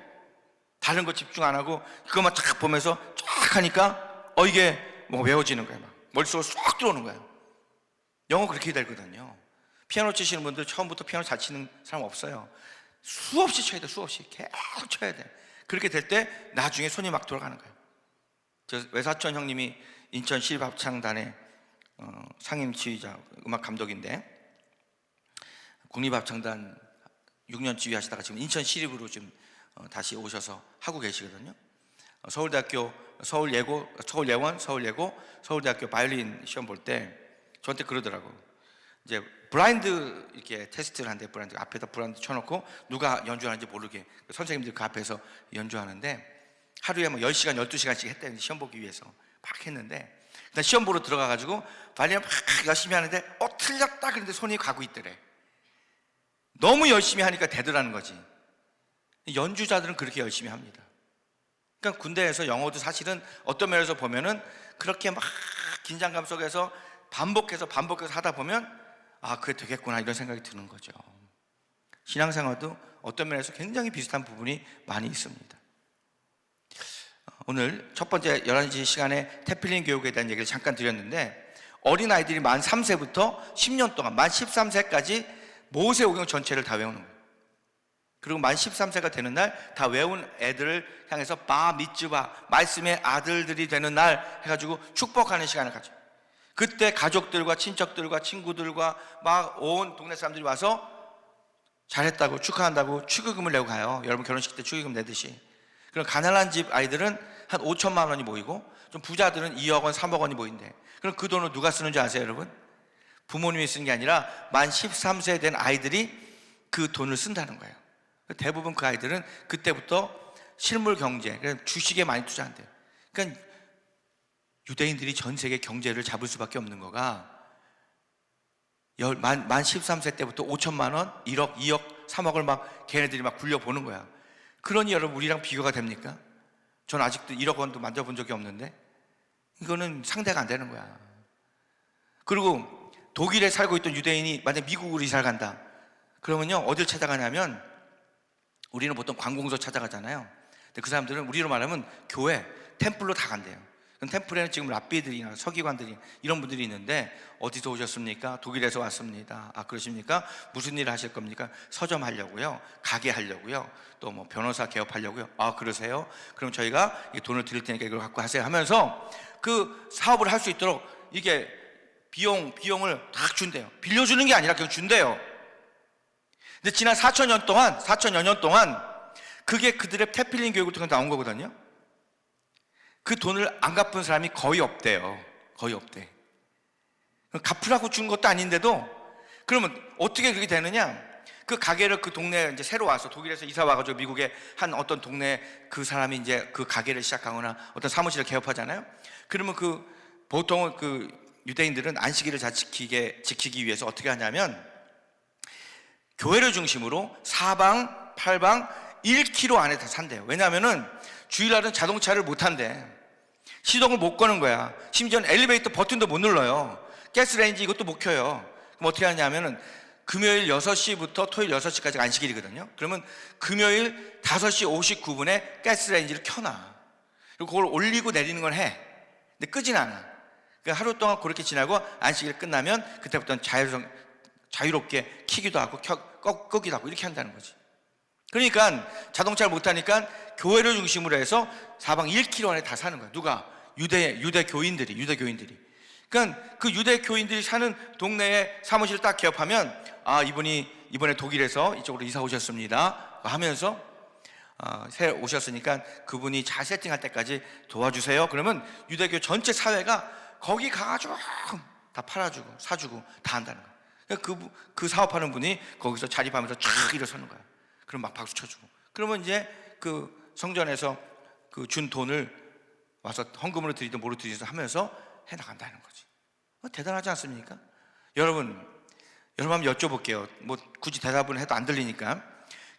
다른 거 집중 안 하고 그것만 쫙 보면서 쫙 하니까 이게 뭐 외워지는 거야. 막 머릿속으로 쏙 들어오는 거야. 영어 그렇게 되거든요. 피아노 치시는 분들 처음부터 피아노 잘 치는 사람 없어요. 수없이 쳐야 돼. 수없이 계속 쳐야 돼. 그렇게 될 때 나중에 손이 막 돌아가는 거예요. 저 외사촌 형님이 인천 시립합창단의 상임 지휘자, 음악 감독인데, 국립합창단 6년 지휘하시다가 지금 인천 시립으로 지금 다시 오셔서 하고 계시거든요. 서울대학교 서울예원, 서울대학교 바이올린 시험 볼 때 저한테 그러더라고. 이제 블라인드 이렇게 테스트를 하는데, 블라인드 앞에다 블라인드 쳐놓고 누가 연주하는지 모르게 선생님들 그 앞에서 연주하는데, 하루에 뭐 10시간, 12시간씩 했대요. 시험 보기 위해서 막 했는데, 일단 시험 보러 들어가가지고 바이올린 막 열심히 하는데 틀렸다 그랬는데 손이 가고 있더래. 너무 열심히 하니까 되더라는 거지. 연주자들은 그렇게 열심히 합니다. 그러니까 군대에서 영어도 사실은 어떤 면에서 보면은 그렇게 막 긴장감 속에서 반복해서 하다 보면 그게 되겠구나 이런 생각이 드는 거죠. 신앙생활도 어떤 면에서 굉장히 비슷한 부분이 많이 있습니다. 오늘 첫 번째 11시 시간에 태필린 교육에 대한 얘기를 잠깐 드렸는데, 어린아이들이 만 3세부터 10년 동안 만 13세까지 모세오경 전체를 다 외우는 거예요. 그리고 만 13세가 되는 날 다 외운 애들을 향해서 바 미츠바, 말씀의 아들들이 되는 날 해가지고 축복하는 시간을 가져요. 그때 가족들과 친척들과 친구들과 막 온 동네 사람들이 와서 잘했다고 축하한다고 축의금을 내고 가요. 여러분 결혼식 때 축의금 내듯이. 그럼 가난한 집 아이들은 한 5천만 원이 모이고 좀 부자들은 2억 원, 3억 원이 모인대. 그럼 그 돈을 누가 쓰는 줄 아세요, 여러분? 부모님이 쓰는 게 아니라 만 13세 된 아이들이 그 돈을 쓴다는 거예요. 대부분 그 아이들은 그때부터 실물 경제, 주식에 많이 투자한대요. 그러니까 유대인들이 전 세계 경제를 잡을 수밖에 없는 거가 만 13세 때부터 5천만 원, 1억, 2억, 3억을 막 걔네들이 막 굴려보는 거야. 그러니 여러분 우리랑 비교가 됩니까? 전 아직도 1억 원도 만져본 적이 없는데 이거는 상대가 안 되는 거야. 그리고 독일에 살고 있던 유대인이 만약 미국으로 이사를 간다 그러면요 어딜 찾아가냐면 우리는 보통 관공서 찾아가잖아요. 근데 그 사람들은 우리로 말하면 교회, 템플로 다 간대요. 그럼 템플에는 지금 랍비들이나 서기관들이 이런 분들이 있는데 어디서 오셨습니까? 독일에서 왔습니다. 아 그러십니까? 무슨 일을 하실 겁니까? 서점 하려고요, 가게 하려고요, 또 뭐 변호사 개업하려고요. 아 그러세요? 그럼 저희가 돈을 드릴 테니까 이걸 갖고 하세요 하면서 그 사업을 할 수 있도록 이게 비용을 다 준대요. 빌려주는 게 아니라 그냥 준대요. 근데 지난 4천여 년 동안 그게 그들의 테필린 교육을 통해 나온 거거든요. 그 돈을 안 갚은 사람이 거의 없대요. 거의 없대. 갚으라고 준 것도 아닌데도 그러면 어떻게 그렇게 되느냐? 그 가게를 그 동네에 이제 새로 와서 독일에서 이사 와가지고 미국에 한 어떤 동네 그 사람이 이제 그 가게를 시작하거나 어떤 사무실을 개업하잖아요. 그러면 그 보통은 그 유대인들은 안식일을 잘 지키기 위해서 어떻게 하냐면 교회를 중심으로 사방, 팔방 1km 안에 다 산대요. 왜냐하면은 주일날은 자동차를 못 한대. 시동을 못 거는 거야. 심지어는 엘리베이터 버튼도 못 눌러요. 가스레인지 이것도 못 켜요. 그럼 어떻게 하냐면은 금요일 6시부터 토요일 6시까지가 안식일이거든요. 그러면 금요일 5시 59분에 가스레인지를 켜놔. 그리고 그걸 올리고 내리는 걸 해. 근데 끄진 않아. 그러니까 하루 동안 그렇게 지나고 안식일 끝나면 그때부터는 자유롭게 키기도 하고 끄기도 하고 이렇게 한다는 거지. 그러니까 자동차를 못 타니까 교회를 중심으로 해서 사방 1km 안에 다 사는 거야. 누가? 유대 교인들이. 그러니까 그 유대 교인들이 사는 동네에 사무실을 딱 개업하면 아 이분이 이번에 독일에서 이쪽으로 이사 오셨습니다 하면서 새 오셨으니까 그분이 잘 세팅할 때까지 도와주세요. 그러면 유대교 전체 사회가 거기 가가지고 다 팔아주고 사주고 다 한다는 거야. 그러니까 그 사업하는 분이 거기서 자립하면서 쫙 일어서는 거야. 그럼 막 박수 쳐주고 그러면 이제 그 성전에서 그 준 돈을 와서 헌금으로 드리든 뭐로 드리든 하면서 해나간다는 거지. 대단하지 않습니까? 여러분 한번 여쭤볼게요. 뭐 굳이 대답을 해도 안 들리니까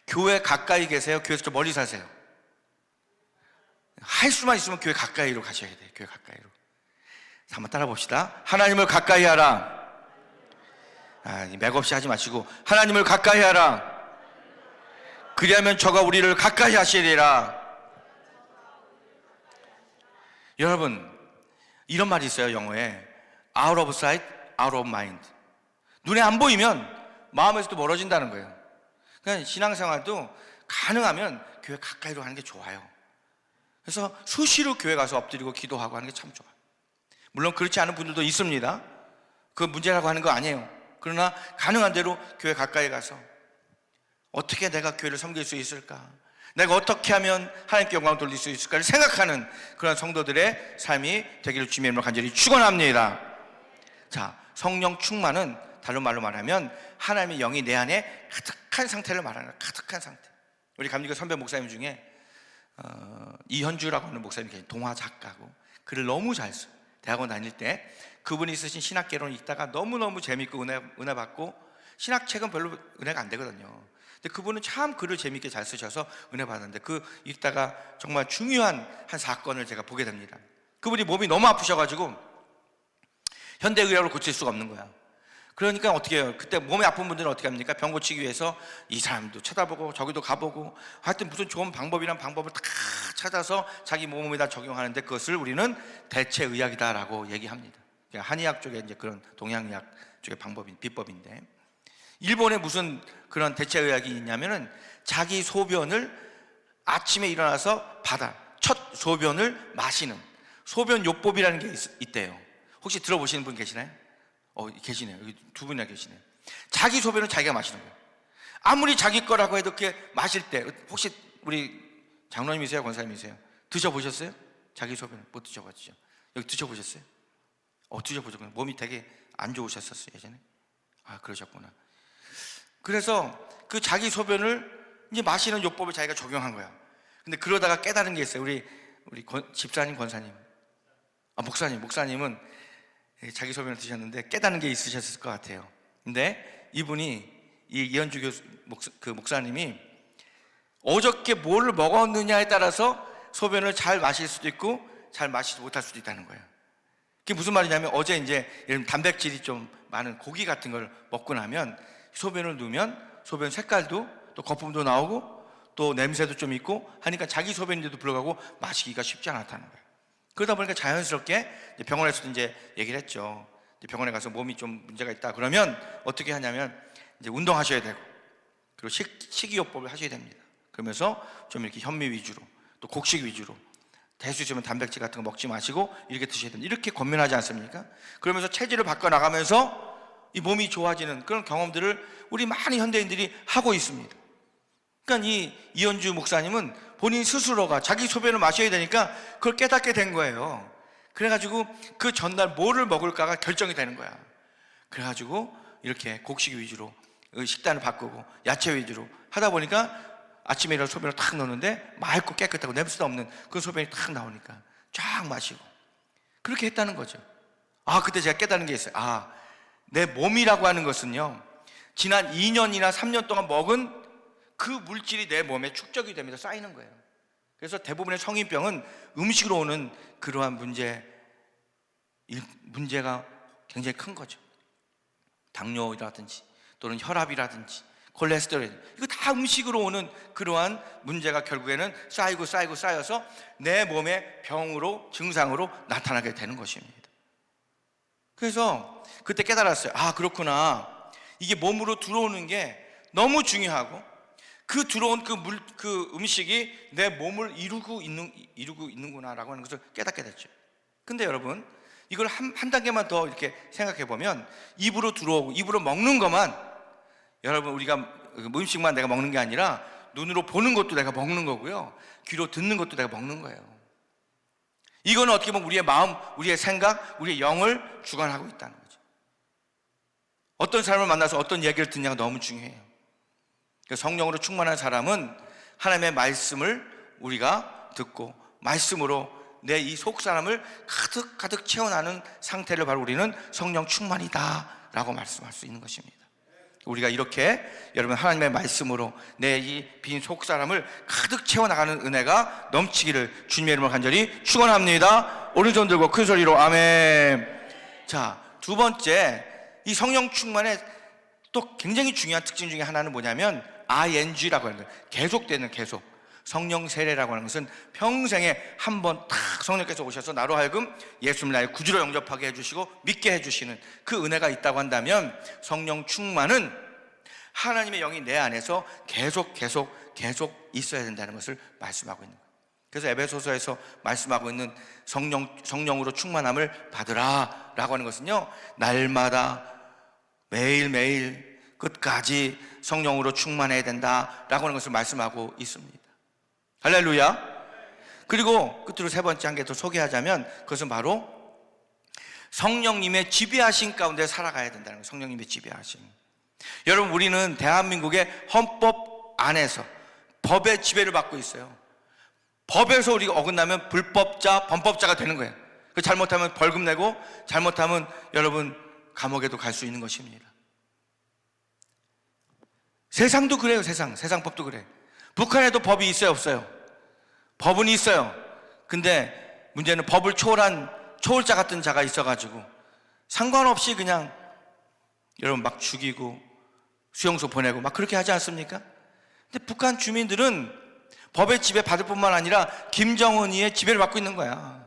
교회 가까이 계세요? 교회에서 좀 멀리 사세요? 할 수만 있으면 교회 가까이로 가셔야 돼요. 교회 가까이로. 한번 따라 봅시다. 하나님을 가까이 하라. 맥없이 하지 마시고 하나님을 가까이 하라. 그리하면 저가 우리를 가까이 하시리라. 여러분 이런 말이 있어요. 영어에 out of sight, out of mind. 눈에 안 보이면 마음에서도 멀어진다는 거예요. 그러니까 신앙생활도 가능하면 교회 가까이로 하는 게 좋아요. 그래서 수시로 교회 가서 엎드리고 기도하고 하는 게 참 좋아요. 물론 그렇지 않은 분들도 있습니다. 그건 문제라고 하는 거 아니에요. 그러나 가능한 대로 교회 가까이 가서 어떻게 내가 교회를 섬길 수 있을까? 내가 어떻게 하면 하나님께 영광을 돌릴 수 있을까를 생각하는 그런 성도들의 삶이 되기를 주님의 이름으로 간절히 축원합니다. 자, 성령 충만은 다른 말로 말하면 하나님의 영이 내 안에 가득한 상태를 말하는 거예요. 가득한 상태. 우리 감리교 선배 목사님 중에 이현주라고 하는 목사님이 계세요. 동화 작가고 글을 너무 잘 써요. 대학원 다닐 때 그분이 쓰신 신학개론 읽다가 너무너무 재밌고 은혜 받고 신학책은 별로 은혜가 안 되거든요. 근데 그분은 참 글을 재밌게 잘 쓰셔서 은혜 받았는데 그 읽다가 정말 중요한 한 사건을 제가 보게 됩니다. 그분이 몸이 너무 아프셔가지고 현대의학으로 고칠 수가 없는 거야. 그러니까 어떻게 해요? 그때 몸이 아픈 분들은 어떻게 합니까? 병 고치기 위해서 이 사람도 쳐다보고 저기도 가보고 하여튼 무슨 좋은 방법이란 방법을 다 찾아서 자기 몸에다 적용하는데 그것을 우리는 대체의학이다라고 얘기합니다. 한의학 쪽에 이제 그런 동양의학 쪽의 비법인데 일본에 무슨 그런 대체의학이 있냐면은 자기 소변을 아침에 일어나서 첫 소변을 마시는 소변요법이라는 게 있대요. 혹시 들어보시는 분 계시나요? 계시네요. 여기 두 분이나 계시네요. 자기 소변은 자기가 마시는 거예요. 아무리 자기 거라고 해도 이렇게 마실 때, 혹시 우리 장로님이세요? 권사님이세요? 드셔보셨어요? 자기 소변을 못 드셔봤죠? 여기 드셔보셨어요? 드셔보셨구나. 몸이 되게 안 좋으셨었어요, 예전에. 그러셨구나. 그래서 그 자기 소변을 이제 마시는 요법을 자기가 적용한 거야. 근데 그러다가 깨달은 게 있어요. 우리 집사님, 권사님, 목사님은 자기 소변을 드셨는데 깨달은 게 있으셨을 것 같아요. 근데 이분이, 이 이현주 목사님이 어저께 뭘 먹었느냐에 따라서 소변을 잘 마실 수도 있고 잘 마시지 못할 수도 있다는 거예요. 그게 무슨 말이냐면, 어제 이제 단백질이 좀 많은 고기 같은 걸 먹고 나면 소변을 누우면 소변 색깔도 또 거품도 나오고 또 냄새도 좀 있고 하니까 자기 소변인데도 불구하고 마시기가 쉽지 않았다는 거예요. 그러다 보니까 자연스럽게 병원에서도 이제 얘기를 했죠. 병원에 가서 몸이 좀 문제가 있다 그러면 어떻게 하냐면 이제 운동하셔야 되고, 그리고 식이요법을 하셔야 됩니다. 그러면서 좀 이렇게 현미 위주로 또 곡식 위주로 될 수 있으면 단백질 같은 거 먹지 마시고 이렇게 드셔야 됩니다. 이렇게 권면하지 않습니까? 그러면서 체질을 바꿔나가면서 이 몸이 좋아지는 그런 경험들을 우리 많은 현대인들이 하고 있습니다. 그러니까 이 이현주 목사님은 본인 스스로가 자기 소변을 마셔야 되니까 그걸 깨닫게 된 거예요. 그래가지고 그 전날 뭐를 먹을까가 결정이 되는 거야. 그래가지고 이렇게 곡식 위주로 식단을 바꾸고 야채 위주로 하다 보니까 아침에 일어나서 소변을 탁 넣는데 맑고 깨끗하고 냄새도 없는 그 소변이 탁 나오니까 쫙 마시고 그렇게 했다는 거죠. 그때 제가 깨닫는 게 있어요. 내 몸이라고 하는 것은요, 지난 2년이나 3년 동안 먹은 그 물질이 내 몸에 축적이 되면서 쌓이는 거예요. 그래서 대부분의 성인병은 음식으로 오는 그러한 문제가 굉장히 큰 거죠. 당뇨라든지 또는 혈압이라든지 콜레스테롤, 이거 다 음식으로 오는 그러한 문제가 결국에는 쌓여서 내 몸의 병으로, 증상으로 나타나게 되는 것입니다. 그래서 그때 깨달았어요. 그렇구나. 이게 몸으로 들어오는 게 너무 중요하고, 그 들어온 그 음식이 내 몸을 이루고 있는구나라고 하는 것을 깨닫게 됐죠. 근데 여러분, 이걸 한 단계만 더 이렇게 생각해 보면, 입으로 들어오고 입으로 먹는 것만, 여러분, 우리가 음식만 내가 먹는 게 아니라 눈으로 보는 것도 내가 먹는 거고요, 귀로 듣는 것도 내가 먹는 거예요. 이거는 어떻게 보면 우리의 마음, 우리의 생각, 우리의 영을 주관하고 있다는 거죠. 어떤 사람을 만나서 어떤 얘기를 듣냐가 너무 중요해요. 성령으로 충만한 사람은 하나님의 말씀을 우리가 듣고 말씀으로 내 이 속사람을 가득 채워나는 상태를 바로 우리는 성령 충만이다 라고 말씀할 수 있는 것입니다. 우리가 이렇게 여러분 하나님의 말씀으로 내 이 빈 속사람을 가득 채워나가는 은혜가 넘치기를 주님의 이름으로 간절히 축원합니다. 오른손 들고 큰 소리로 아멘. 자, 두 번째, 이 성령 충만의 또 굉장히 중요한 특징 중에 하나는 뭐냐면 ING라고 하는 거예요. 계속되는, 계속. 성령 세례라고 하는 것은 평생에 한 번 탁 성령께서 오셔서 나로 하여금 예수님을 나의 구주로 영접하게 해주시고 믿게 해주시는 그 은혜가 있다고 한다면, 성령 충만은 하나님의 영이 내 안에서 계속 있어야 된다는 것을 말씀하고 있는 거예요. 그래서 에베소서에서 말씀하고 있는 성령으로 충만함을 받으라 라고 하는 것은요, 날마다 매일매일 끝까지 성령으로 충만해야 된다라고 하는 것을 말씀하고 있습니다. 할렐루야. 그리고 끝으로 세 번째 한 개 더 소개하자면, 그것은 바로 성령님의 지배하심 가운데 살아가야 된다는 거예요. 성령님의 지배하심. 여러분, 우리는 대한민국의 헌법 안에서 법의 지배를 받고 있어요. 법에서 우리가 어긋나면 불법자, 범법자가 되는 거예요. 잘못하면 벌금 내고, 잘못하면 여러분 감옥에도 갈 수 있는 것입니다. 세상도 그래요. 세상 법도 그래. 북한에도 법이 있어요, 없어요? 법은 있어요. 근데 문제는 법을 초월한 초월자 같은 자가 있어가지고 상관없이 그냥 여러분 막 죽이고 수용소 보내고 막 그렇게 하지 않습니까? 근데 북한 주민들은 법의 지배 받을 뿐만 아니라 김정은이의 지배를 받고 있는 거야.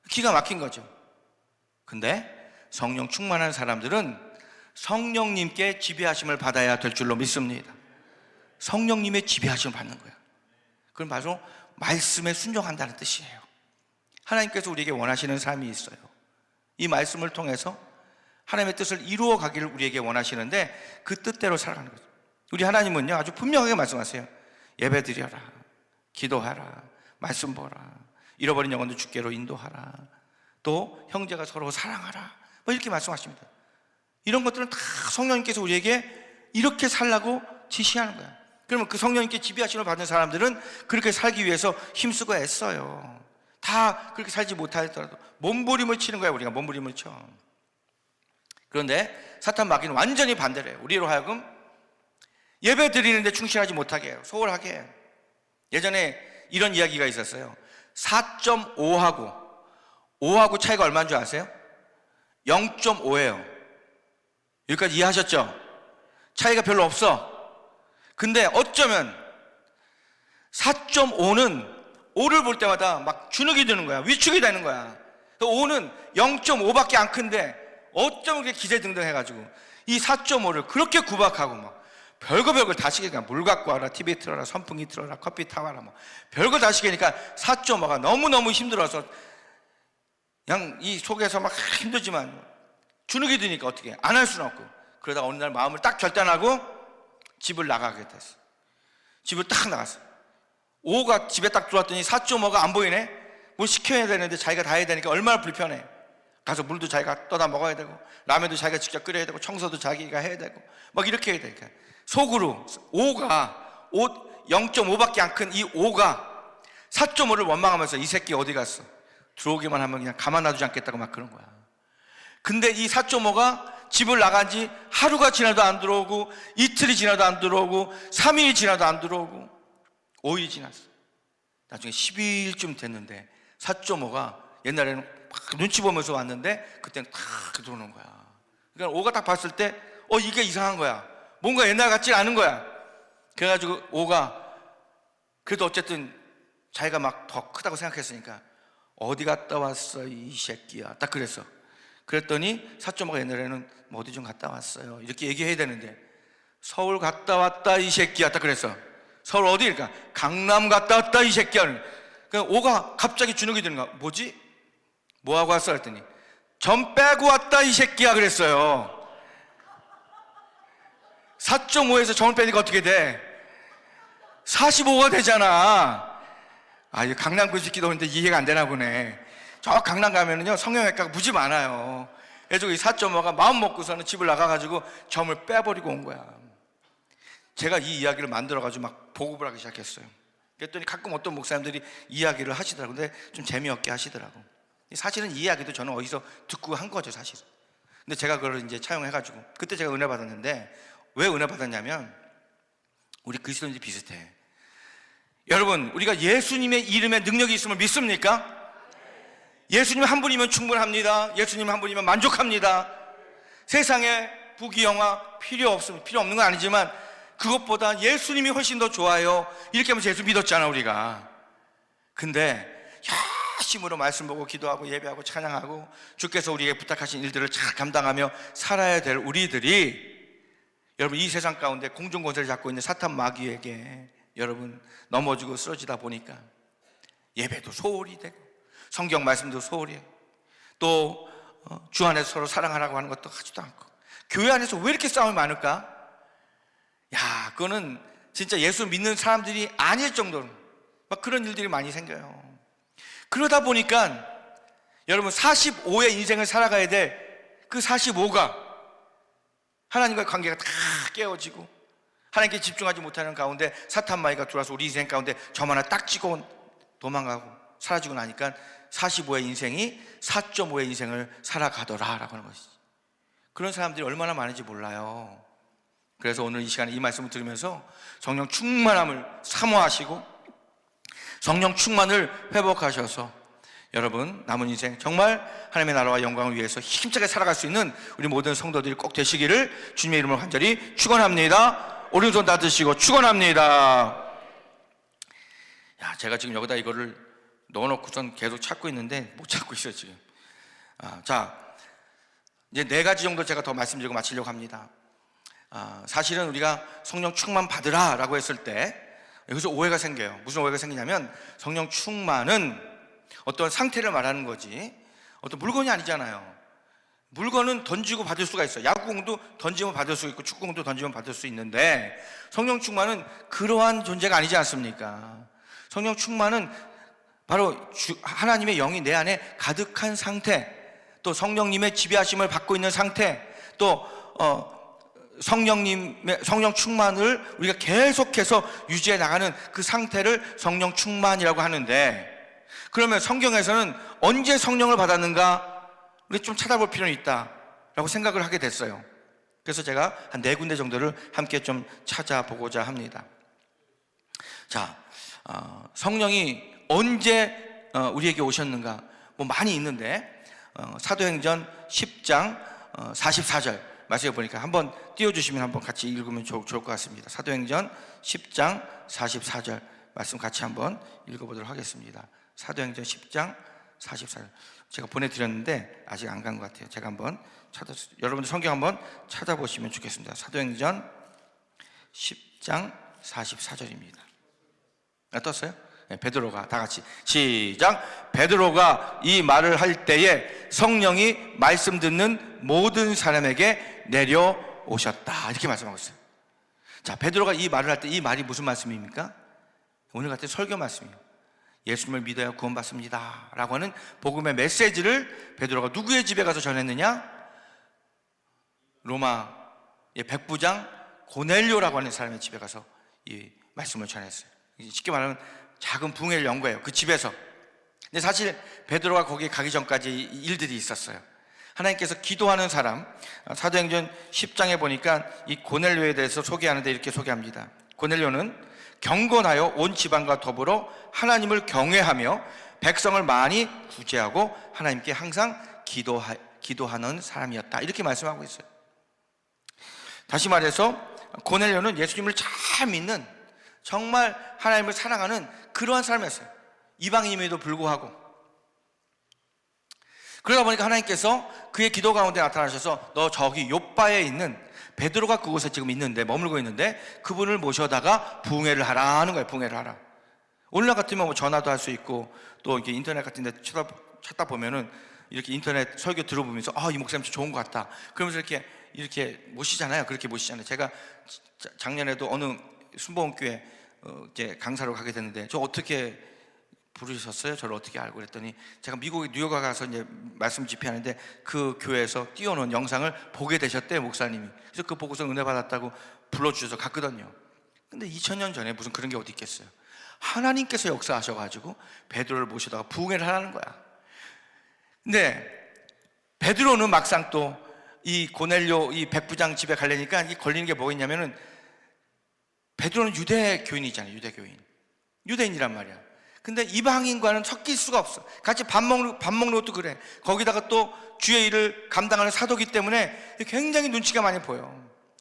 기가 막힌 거죠. 근데 성령 충만한 사람들은 성령님께 지배하심을 받아야 될 줄로 믿습니다. 성령님의 지배하심을 받는 거예요. 그건 바로 말씀에 순종한다는 뜻이에요. 하나님께서 우리에게 원하시는 삶이 있어요. 이 말씀을 통해서 하나님의 뜻을 이루어 가기를 우리에게 원하시는데 그 뜻대로 살아가는 거죠. 우리 하나님은요 아주 분명하게 말씀하세요. 예배드려라, 기도하라, 말씀 보라, 잃어버린 영혼들 주께로 인도하라, 또 형제가 서로 사랑하라, 뭐 이렇게 말씀하십니다. 이런 것들은 다 성령님께서 우리에게 이렇게 살라고 지시하는 거야. 그러면 그 성령님께 지배하심을 받는 사람들은 그렇게 살기 위해서 힘쓰고 애써요. 다 그렇게 살지 못하더라도 몸부림을 치는 거야. 우리가 몸부림을 쳐. 그런데 사탄 마귀는 완전히 반대로 해요. 우리로 하여금 예배 드리는데 충실하지 못하게 해요. 소홀하게 해요. 예전에 이런 이야기가 있었어요. 4.5하고 5하고 차이가 얼마인 줄 아세요? 0.5예요 여기까지 이해하셨죠? 차이가 별로 없어. 근데 어쩌면 4.5는 5를 볼 때마다 막 주눅이 드는 거야. 위축이 되는 거야. 5는 0.5밖에 안 큰데 어쩌면 그렇게 기세등등해가지고 이 4.5를 그렇게 구박하고 막 별거 다 시키니까 물 갖고 와라, TV 틀어라, 선풍기 틀어라, 커피 타와라, 뭐 별거 다 시키니까 4.5가 너무너무 힘들어서 그냥 이 속에서 막 힘들지만 주눅이 드니까 어떻게 안 할 수는 없고, 그러다가 어느 날 마음을 딱 결단하고 집을 나가게 됐어. 집을 딱 나갔어. 5가 집에 딱 들어왔더니 4.5가 안 보이네. 뭘 시켜야 되는데 자기가 다 해야 되니까 얼마나 불편해. 가서 물도 자기가 떠다 먹어야 되고 라면도 자기가 직접 끓여야 되고 청소도 자기가 해야 되고 막 이렇게 해야 되니까 속으로 0.5밖에 안 큰 이 5가 4.5를 원망하면서 이 새끼 어디 갔어? 들어오기만 하면 그냥 가만 놔두지 않겠다고 막 그런 거야. 근데 이 4.5가 집을 나간 지 하루가 지나도 안 들어오고 이틀이 지나도 안 들어오고 3일이 지나도 안 들어오고 5일이 지났어. 나중에 12일쯤 됐는데 4.5가 옛날에는 막 눈치 보면서 왔는데 그때는 탁 들어오는 거야. 그러니까 5가 딱 봤을 때 이게 이상한 거야. 뭔가 옛날 같지 않은 거야. 그래가지고 5가 그래도 어쨌든 자기가 막 더 크다고 생각했으니까 어디 갔다 왔어 이 새끼야, 딱 그랬어. 그랬더니 4.5가 옛날에는 뭐 어디 좀 갔다 왔어요 이렇게 얘기해야 되는데 서울 갔다 왔다 이 새끼야, 딱 그랬어. 서울 어디? 그러니까 강남 갔다 왔다 이 새끼야. 그러니까 5가 갑자기 주눅이 드는 거야. 뭐지? 뭐하고 왔어? 했더니 점 빼고 왔다 이 새끼야 그랬어요. 4.5에서 점을 빼니까 어떻게 돼? 45가 되잖아. 이 강남 그 새끼도 근데 이해가 안 되나 보네. 저 강남 가면은요 성형외과가 무지 많아요. 그래서 이 4.5가 마음 먹고서는 집을 나가가지고 점을 빼버리고 온 거야. 제가 이 이야기를 만들어가지고 막 보급을 하기 시작했어요. 그랬더니 가끔 어떤 목사님들이 이야기를 하시더라고요. 근데 좀 재미없게 하시더라고. 사실은 이 이야기도 저는 어디서 듣고 한 거죠, 사실은. 근데 제가 그걸 이제 차용해가지고 그때 제가 은혜 받았는데, 왜 은혜 받았냐면 우리 그리스도인들이 비슷해. 여러분, 우리가 예수님의 이름에 능력이 있음을 믿습니까? 예수님 한 분이면 충분합니다. 예수님 한 분이면 만족합니다. 세상에 부귀영화 필요 없는 건 아니지만 그것보다 예수님이 훨씬 더 좋아요. 이렇게 하면서 예수 믿었잖아 우리가. 근데 열심으로 말씀 보고 기도하고 예배하고 찬양하고 주께서 우리에게 부탁하신 일들을 잘 감당하며 살아야 될 우리들이, 여러분 이 세상 가운데 공중권세를 잡고 있는 사탄 마귀에게 여러분 넘어지고 쓰러지다 보니까 예배도 소홀히 되고 성경 말씀도 소홀히 하고 또 주 안에서 서로 사랑하라고 하는 것도 하지도 않고, 교회 안에서 왜 이렇게 싸움이 많을까? 그거는 진짜 예수 믿는 사람들이 아닐 정도로 막 그런 일들이 많이 생겨요. 그러다 보니까 여러분 45의 인생을 살아가야 될 그 45가 하나님과의 관계가 다 깨어지고 하나님께 집중하지 못하는 가운데 사탄 마귀가 들어와서 우리 인생 가운데 점 하나 딱 찍고 도망가고 사라지고 나니까 45의 인생이 4.5의 인생을 살아가더라라고 하는 것이지. 그런 사람들이 얼마나 많은지 몰라요. 그래서 오늘 이 시간에 이 말씀을 들으면서 성령 충만함을 사모하시고 성령 충만을 회복하셔서 여러분 남은 인생 정말 하나님의 나라와 영광을 위해서 힘차게 살아갈 수 있는 우리 모든 성도들이 꼭 되시기를 주님의 이름으로 간절히 축원합니다. 오른손 다 드시고 축원합니다. 제가 지금 여기다 이거를 넣어놓고선 계속 찾고 있는데 못 찾고 있어요 지금. 자, 이제 4가지 정도 제가 더 말씀드리고 마치려고 합니다. 사실은 우리가 성령 충만 받으라 라고 했을 때 여기서 오해가 생겨요. 무슨 오해가 생기냐면 성령 충만은 어떤 상태를 말하는 거지 어떤 물건이 아니잖아요. 물건은 던지고 받을 수가 있어요. 야구공도 던지면 받을 수 있고 축구공도 던지면 받을 수 있는데, 성령 충만은 그러한 존재가 아니지 않습니까? 성령 충만은 바로 하나님의 영이 내 안에 가득한 상태, 또 성령님의 지배하심을 받고 있는 상태, 또 성령 충만을 우리가 계속해서 유지해 나가는 그 상태를 성령 충만이라고 하는데, 그러면 성경에서는 언제 성령을 받았는가 우리 좀 찾아볼 필요는 있다라고 생각을 하게 됐어요. 그래서 제가 한 4군데 정도를 함께 좀 찾아보고자 합니다. 자, 성령이 언제 우리에게 오셨는가, 뭐 많이 있는데 사도행전 10장 44절 말씀해 보니까 한번 띄워주시면 한번 같이 읽으면 좋을 것 같습니다. 사도행전 10장 44절 말씀 같이 한번 읽어보도록 하겠습니다. 사도행전 10장 44절 제가 보내드렸는데 아직 안 간 것 같아요. 제가 한번 여러분들 성경 한번 찾아보시면 좋겠습니다. 사도행전 10장 44절입니다. 떴어요? 네, 베드로가 다 같이 시작. 베드로가 이 말을 할 때에 성령이 말씀 듣는 모든 사람에게 내려오셨다, 이렇게 말씀하고 있어요. 자, 베드로가 이 말을 할 때 이 말이 무슨 말씀입니까? 오늘 같은 설교 말씀이에요. 예수님을 믿어야 구원받습니다 라고 하는 복음의 메시지를 베드로가 누구의 집에 가서 전했느냐? 로마의 백부장 고넬료라고 하는 사람의 집에 가서 이 말씀을 전했어요. 쉽게 말하면 작은 붕괴를 연 거예요, 그 집에서. 근데 사실 베드로가 거기에 가기 전까지 일들이 있었어요. 하나님께서 기도하는 사람, 사도행전 10장에 보니까 이 고넬료에 대해서 소개하는데 이렇게 소개합니다. 고넬료는 경건하여 온 지방과 더불어 하나님을 경외하며 백성을 많이 구제하고 하나님께 항상 기도하는 사람이었다, 이렇게 말씀하고 있어요. 다시 말해서 고넬료는 예수님을 잘 믿는, 정말 하나님을 사랑하는 그러한 사람이었어요. 이방인임에도 불구하고. 그러다 보니까 하나님께서 그의 기도 가운데 나타나셔서 너 저기 요바에 있는 베드로가 그곳에 지금 있는데, 머물고 있는데 그분을 모셔다가 부흥회를 하라 하는 거예요. 부흥회를 하라. 오늘날 같으면 뭐 전화도 할 수 있고 또 이렇게 인터넷 같은 데 찾다 보면은 이렇게 인터넷 설교 들어보면서 이 목사님 좀 좋은 것 같다 그러면서 이렇게 모시잖아요. 그렇게 모시잖아요. 제가 작년에도 어느 순복음교회 이제 강사로 가게 됐는데, 저 어떻게 부르셨어요? 저를 어떻게 알고? 그랬더니 제가 미국에 뉴욕에 가서 이제 말씀 집회하는데 그 교회에서 띄워놓은 영상을 보게 되셨대요, 목사님이. 그래서 그 보고서 은혜 받았다고 불러주셔서 갔거든요. 근데 2000년 전에 무슨 그런 게 어디 있겠어요? 하나님께서 역사하셔가지고 베드로를 모시다가 부흥회를 하라는 거야. 근데 베드로는 막상 또 이 고넬료 이 백부장 집에 가려니까 이 걸리는 게 뭐가 있냐면은, 베드로는 유대교인이잖아요. 유대인이란 말이야. 근데 이방인과는 섞일 수가 없어. 같이 밥 먹는 것도 그래. 거기다가 또 주의 일을 감당하는 사도기 때문에 굉장히 눈치가 많이 보여.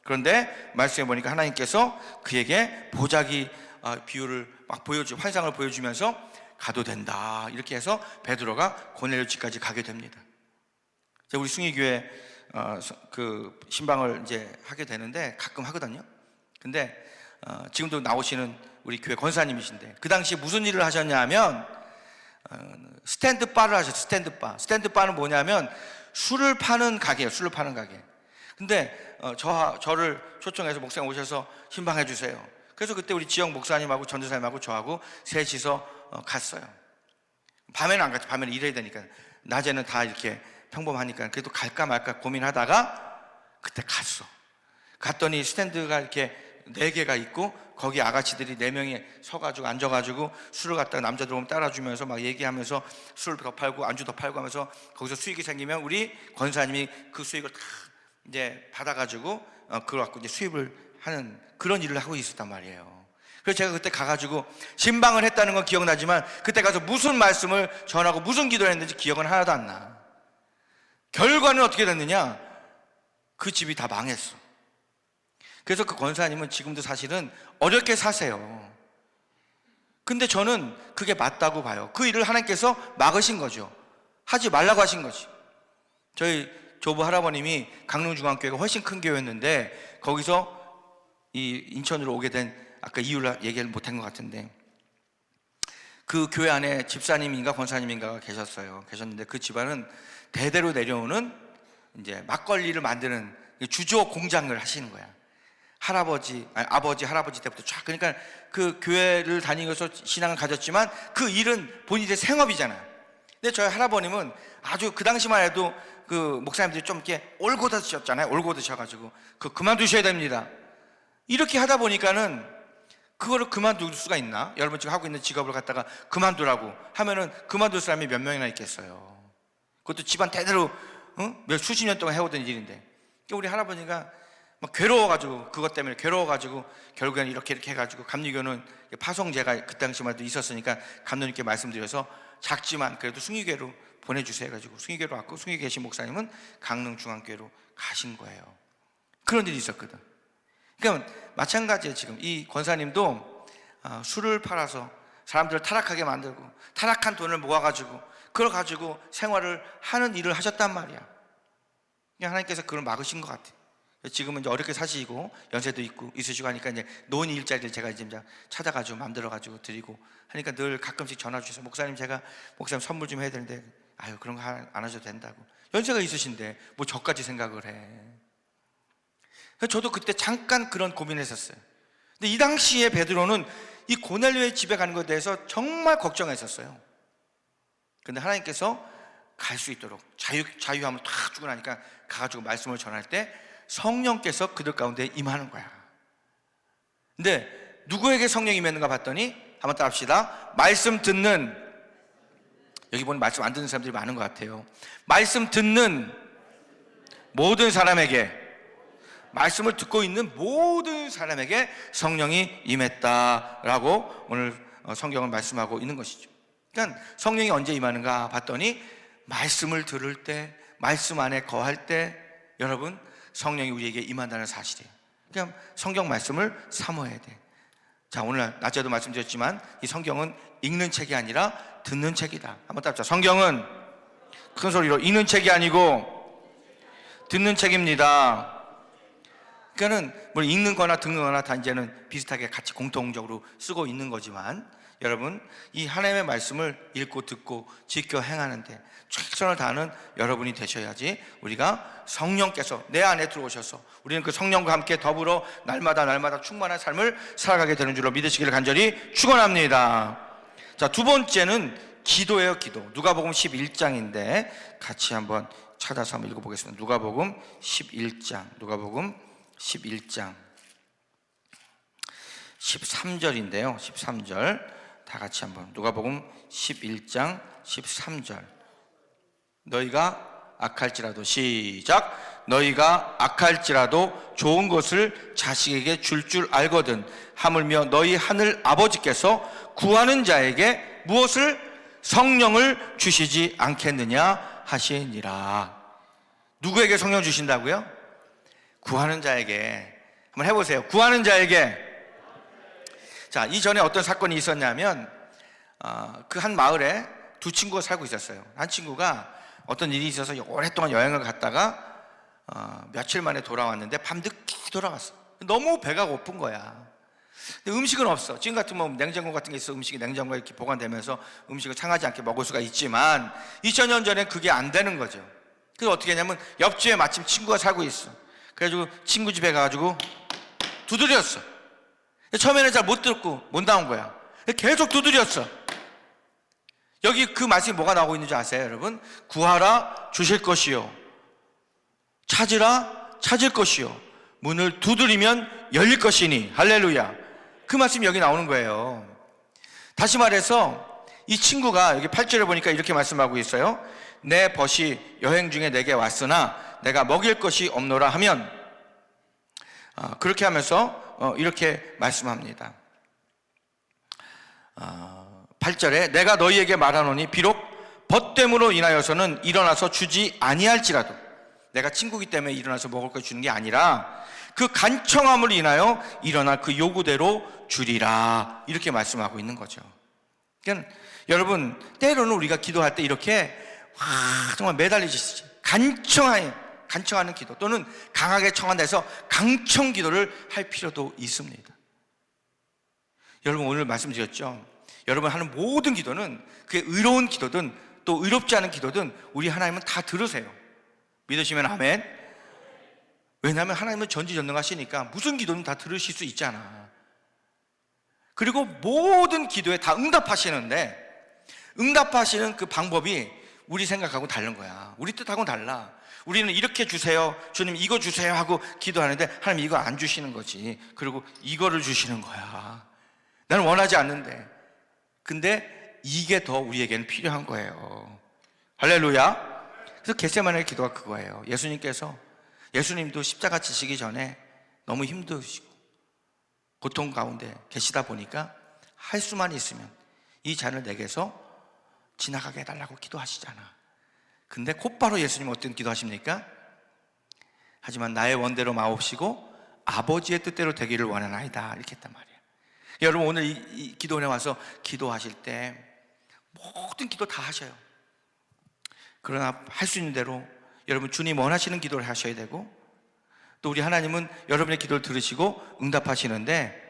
그런데 말씀해 보니까 하나님께서 그에게 보자기 비유를 막 환상을 보여주면서 가도 된다, 이렇게 해서 베드로가 고넬료 집까지 가게 됩니다. 우리 숭의교회 그 신방을 이제 하게 되는데 가끔 하거든요. 근데 지금도 나오시는 우리 교회 권사님이신데, 그 당시에 무슨 일을 하셨냐 하면 스탠드바를 하셨어요. 스탠드바는 뭐냐면 술을 파는 가게예요. 술을 파는 가게. 근데 저를 초청해서 목사님 오셔서 신방해 주세요. 그래서 그때 우리 지역 목사님하고 전도사님하고 저하고 셋이서 갔어요. 밤에는 안 갔죠. 밤에는 일해야 되니까. 낮에는 다 이렇게 평범하니까 그래도 갈까 말까 고민하다가 그때 갔더니 스탠드가 이렇게 4개가 있고 거기 아가씨들이 4명이 서가지고 앉아가지고 술을 갖다가 남자들 오면 따라주면서 막 얘기하면서 술 더 팔고 안주 더 팔고 하면서 거기서 수익이 생기면 우리 권사님이 그 수익을 다 이제 받아가지고 그걸 갖고 이제 수입을 하는 그런 일을 하고 있었단 말이에요. 그래서 제가 그때 가가지고 신방을 했다는 건 기억나지만 그때 가서 무슨 말씀을 전하고 무슨 기도를 했는지 기억은 하나도 안 나. 결과는 어떻게 됐느냐? 그 집이 다 망했어. 그래서 그 권사님은 지금도 사실은 어렵게 사세요. 근데 저는 그게 맞다고 봐요. 그 일을 하나님께서 막으신 거죠. 하지 말라고 하신 거지. 저희 조부 할아버님이 강릉중앙교회가 훨씬 큰 교회였는데 거기서 이 인천으로 오게 된, 아까 이유를 얘기를 못한 것 같은데, 그 교회 안에 집사님인가 권사님인가가 계셨는데 그 집안은 대대로 내려오는 이제 막걸리를 만드는 주조 공장을 하시는 거야. 아버지, 할아버지 때부터 쫙. 그러니까 그 교회를 다니면서 신앙을 가졌지만 그 일은 본인의 생업이잖아요. 근데 저희 할아버님은 아주 그 당시만 해도 그 목사님들이 좀 이렇게 올고 드셨잖아요. 올고 드셔가지고 그만두셔야 됩니다. 이렇게 하다 보니까는 그거를 그만둘 수가 있나? 여러분 지금 하고 있는 직업을 갖다가 그만두라고 하면은 그만둘 사람이 몇 명이나 있겠어요. 그것도 집안 대대로 몇 수십 년 동안 해오던 일인데, 그러니까 우리 할아버지가 막 괴로워가지고, 그것 때문에 괴로워가지고 결국에는 이렇게 해가지고 감리교는 파송제가 그 당시만 해도 있었으니까 감독님께 말씀드려서 작지만 그래도 숭유교로 보내주세요 해가지고 숭유교로 왔고, 숭유교 계신 목사님은 강릉중앙교회로 가신 거예요. 그런 일이 있었거든. 그러니까 마찬가지예요. 지금 이 권사님도 술을 팔아서 사람들을 타락하게 만들고 타락한 돈을 모아가지고 그걸 가지고 생활을 하는 일을 하셨단 말이야. 하나님께서 그걸 막으신 것 같아. 지금은 이제 어렵게 사시고 연세도 있고 있으시고 하니까 이제 노인 일자리를 제가 이제 찾아가지고 만들어가지고 드리고 하니까 늘 가끔씩 전화 주셔서 목사님 제가 목사님 선물 좀 해야 되는데 아유 그런 거 안 하셔도 된다고. 연세가 있으신데 뭐 저까지 생각을 해. 저도 그때 잠깐 그런 고민했었어요. 근데 이 당시에 베드로는 이 고넬료의 집에 가는 것에 대해서 정말 걱정했었어요. 근데 하나님께서 갈 수 있도록 자유함을 탁 주고 나니까 가가지고 말씀을 전할 때 성령께서 그들 가운데 임하는 거야. 근데 누구에게 성령이 임했는가 봤더니 한번 따라 합시다. 말씀 듣는, 여기 보면 말씀 안 듣는 사람들이 많은 것 같아요. 말씀 듣는 모든 사람에게, 말씀을 듣고 있는 모든 사람에게 성령이 임했다라고 오늘 성경은 말씀하고 있는 것이죠. 그러니까 성령이 언제 임하는가 봤더니 말씀을 들을 때, 말씀 안에 거할 때 여러분 성령이 우리에게 임한다는 사실이에요. 그러니까 성경 말씀을 사모해야 돼. 자, 오늘 낮에도 말씀드렸지만 이 성경은 읽는 책이 아니라 듣는 책이다. 한번 따라합시다. 성경은 큰 소리로 읽는 책이 아니고 듣는 책입니다. 그러니까는 뭐 읽는 거나 듣는 거나 다 이제는 비슷하게 같이 공통적으로 쓰고 있는 거지만 여러분 이 하나님의 말씀을 읽고 듣고 지켜 행하는데 최선을 다하는 여러분이 되셔야지 우리가 성령께서 내 안에 들어오셔서 우리는 그 성령과 함께 더불어 날마다 충만한 삶을 살아가게 되는 줄로 믿으시기를 간절히 축원합니다. 자, 두 번째는 기도예요. 기도. 누가복음 11장인데 같이 한번 찾아서 한번 읽어보겠습니다. 누가복음 11장 13절인데요 13절 다 같이 한번 누가복음 11장 13절 너희가 악할지라도 시작 너희가 악할지라도 좋은 것을 자식에게 줄 알거든 하물며 너희 하늘 아버지께서 구하는 자에게 무엇을 성령을 주시지 않겠느냐 하시니라. 누구에게 성령 주신다고요? 구하는 자에게. 한번 해보세요. 구하는 자에게. 자, 이전에 어떤 사건이 있었냐면 그 한 마을에 두 친구가 살고 있었어요. 한 친구가 어떤 일이 있어서 오랫동안 여행을 갔다가 며칠 만에 돌아왔는데 밤늦게 돌아왔어. 너무 배가 고픈 거야. 근데 음식은 없어. 지금 같으면 냉장고 같은 게 있어. 음식이 냉장고에 이렇게 보관되면서 음식을 상하지 않게 먹을 수가 있지만 2000년 전에 그게 안 되는 거죠. 그래서 어떻게 했냐면 옆집에 마침 친구가 살고 있어. 그래가지고 친구 집에 가가지고 두드렸어. 처음에는 잘 못 듣고 못 나온 거야. 계속 두드렸어. 여기 그 말씀이 뭐가 나오고 있는지 아세요, 여러분? 구하라 주실 것이요, 찾으라 찾을 것이요, 문을 두드리면 열릴 것이니. 할렐루야. 그 말씀이 여기 나오는 거예요. 다시 말해서 이 친구가 여기 8절에 보니까 이렇게 말씀하고 있어요. 내 벗이 여행 중에 내게 왔으나 내가 먹일 것이 없노라 하면, 그렇게 하면서 이렇게 말씀합니다. 8절에 내가 너희에게 말하노니 비록 벗됨으로 인하여서는 일어나서 주지 아니할지라도, 내가 친구기 때문에 일어나서 먹을 걸 주는 게 아니라 그 간청함을 인하여 일어나 그 요구대로 주리라, 이렇게 말씀하고 있는 거죠. 그러니까 여러분 때로는 우리가 기도할 때 이렇게 정말 매달리시지 간청하는 기도 또는 강하게 청한다 해서 강청 기도를 할 필요도 있습니다. 여러분 오늘 말씀드렸죠. 여러분 하는 모든 기도는 그게 의로운 기도든 또 의롭지 않은 기도든 우리 하나님은 다 들으세요. 믿으시면 아멘. 왜냐하면 하나님은 전지전능하시니까 무슨 기도는 다 들으실 수 있잖아. 그리고 모든 기도에 다 응답하시는데, 응답하시는 그 방법이 우리 생각하고 다른 거야. 우리 뜻하고는 달라. 우리는 이렇게 주세요, 주님 이거 주세요 하고 기도하는데 하나님 이거 안 주시는 거지. 그리고 이거를 주시는 거야. 나는 원하지 않는데. 근데 이게 더 우리에게는 필요한 거예요. 할렐루야. 그래서 겟세마네 기도가 그거예요. 예수님도 십자가 지시기 전에 너무 힘드시고 고통 가운데 계시다 보니까 할 수만 있으면 이 잔을 내게서 지나가게 해달라고 기도하시잖아. 근데 곧바로 예수님은 어떤 기도하십니까? 하지만 나의 원대로 마옵시고 아버지의 뜻대로 되기를 원하나이다, 이렇게 했단 말이에요. 여러분, 오늘 이 기도원에 와서 기도하실 때 모든 기도 다 하셔요. 그러나 할 수 있는 대로 여러분 주님 원하시는 기도를 하셔야 되고, 또 우리 하나님은 여러분의 기도를 들으시고 응답하시는데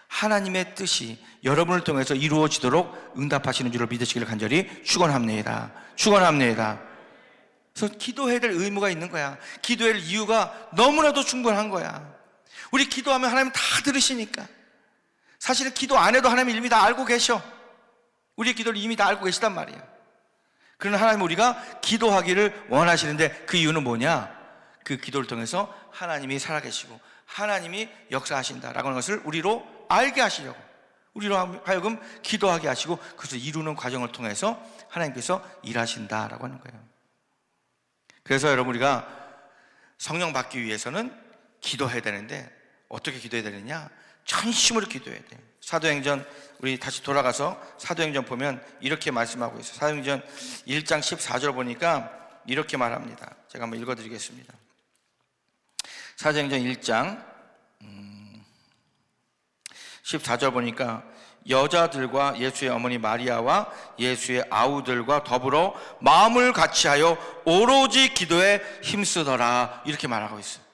하나님의 뜻이 여러분을 통해서 이루어지도록 응답하시는 줄을 믿으시기를 간절히 축원합니다. 그래서 기도해야 될 의무가 있는 거야. 기도할 이유가 너무나도 충분한 거야. 우리 기도하면 하나님 다 들으시니까. 사실은 기도 안 해도 하나님 이미 다 알고 계셔. 우리의 기도를 이미 다 알고 계시단 말이야. 그러나 하나님 우리가 기도하기를 원하시는데 그 이유는 뭐냐? 그 기도를 통해서 하나님이 살아계시고 하나님이 역사하신다라고 하는 것을 우리로 알게 하시려고, 우리로 하여금 기도하게 하시고 그것을 이루는 과정을 통해서 하나님께서 일하신다라고 하는 거예요. 그래서 여러분, 우리가 성령 받기 위해서는 기도해야 되는데 어떻게 기도해야 되느냐? 전심으로 기도해야 돼요. 사도행전, 우리 다시 돌아가서 사도행전 보면 이렇게 말씀하고 있어요. 사도행전 1장 14절 보니까 이렇게 말합니다. 제가 한번 읽어드리겠습니다. 사도행전 1장 14절 보니까 여자들과 예수의 어머니 마리아와 예수의 아우들과 더불어 마음을 같이하여 오로지 기도에 힘쓰더라, 이렇게 말하고 있어요.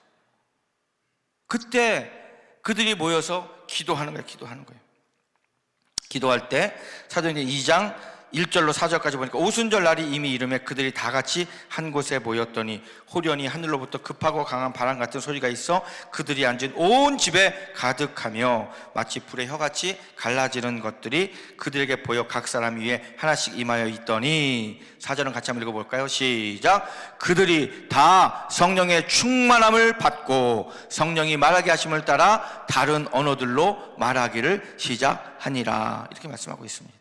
그때 그들이 모여서 기도하는 거예요. 기도할 때 사도행전 2장 1절로 4절까지 보니까 오순절 날이 이미 이르매 그들이 다 같이 한 곳에 모였더니 호련히 하늘로부터 급하고 강한 바람 같은 소리가 있어 그들이 앉은 온 집에 가득하며 마치 불의 혀같이 갈라지는 것들이 그들에게 보여 각 사람 위에 하나씩 임하여 있더니, 4절은 같이 한번 읽어볼까요? 시작. 그들이 다 성령의 충만함을 받고 성령이 말하게 하심을 따라 다른 언어들로 말하기를 시작하니라, 이렇게 말씀하고 있습니다.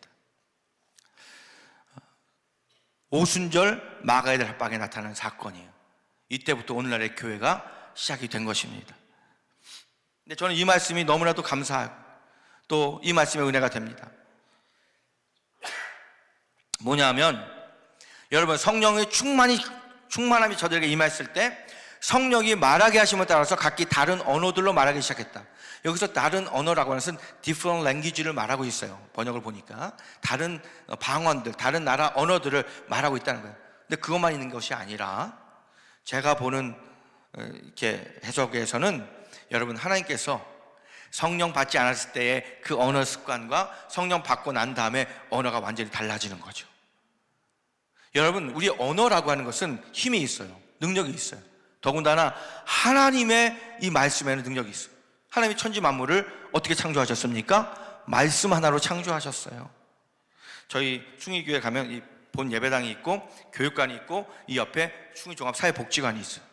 오순절 마가의 합방에 나타나는 사건이에요. 이때부터 오늘날의 교회가 시작이 된 것입니다. 근데 저는 이 말씀이 너무나도 감사하고 또 이 말씀의 은혜가 됩니다. 뭐냐면 여러분, 성령의 충만함이 저들에게 임했을 때 성령이 말하게 하심에 따라서 각기 다른 언어들로 말하기 시작했다. 여기서 다른 언어라고 하는 것은 different language를 말하고 있어요. 번역을 보니까 다른 방언들, 다른 나라 언어들을 말하고 있다는 거예요. 근데 그것만 있는 것이 아니라 제가 보는 이렇게 해석에서는 여러분, 하나님께서 성령 받지 않았을 때의 그 언어 습관과 성령 받고 난 다음에 언어가 완전히 달라지는 거죠. 여러분, 우리 언어라고 하는 것은 힘이 있어요. 능력이 있어요. 더군다나 하나님의 이 말씀에는 능력이 있어요. 하나님이 천지 만물을 어떻게 창조하셨습니까? 말씀 하나로 창조하셨어요. 저희 충의교회 가면 이 본 예배당이 있고 교육관이 있고 이 옆에 충의종합사회복지관이 있어요.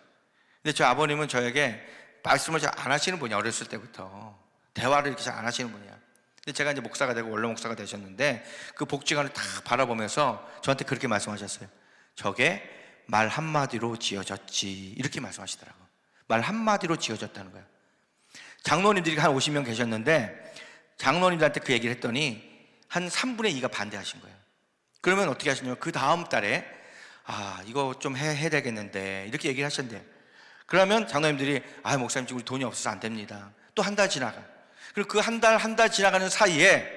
근데 저희 아버님은 저에게 말씀을 잘 안 하시는 분이야. 어렸을 때부터 대화를 이렇게 잘 안 하시는 분이야. 근데 제가 이제 목사가 되고 원로 목사가 되셨는데 그 복지관을 다 바라보면서 저한테 그렇게 말씀하셨어요. 저게 말 한마디로 지어졌지, 이렇게 말씀하시더라고요. 말 한마디로 지어졌다는 거예요. 장로님들이 한 50명 계셨는데 장로님들한테 그 얘기를 했더니 한 3분의 2가 반대하신 거예요. 그러면 어떻게 하시냐면 그 다음 달에 이거 좀 해야 되겠는데 이렇게 얘기를 하셨는데, 그러면 장로님들이 목사님 지금 우리 돈이 없어서 안 됩니다. 또 한 달 지나가. 그리고 그 한 달 지나가는 사이에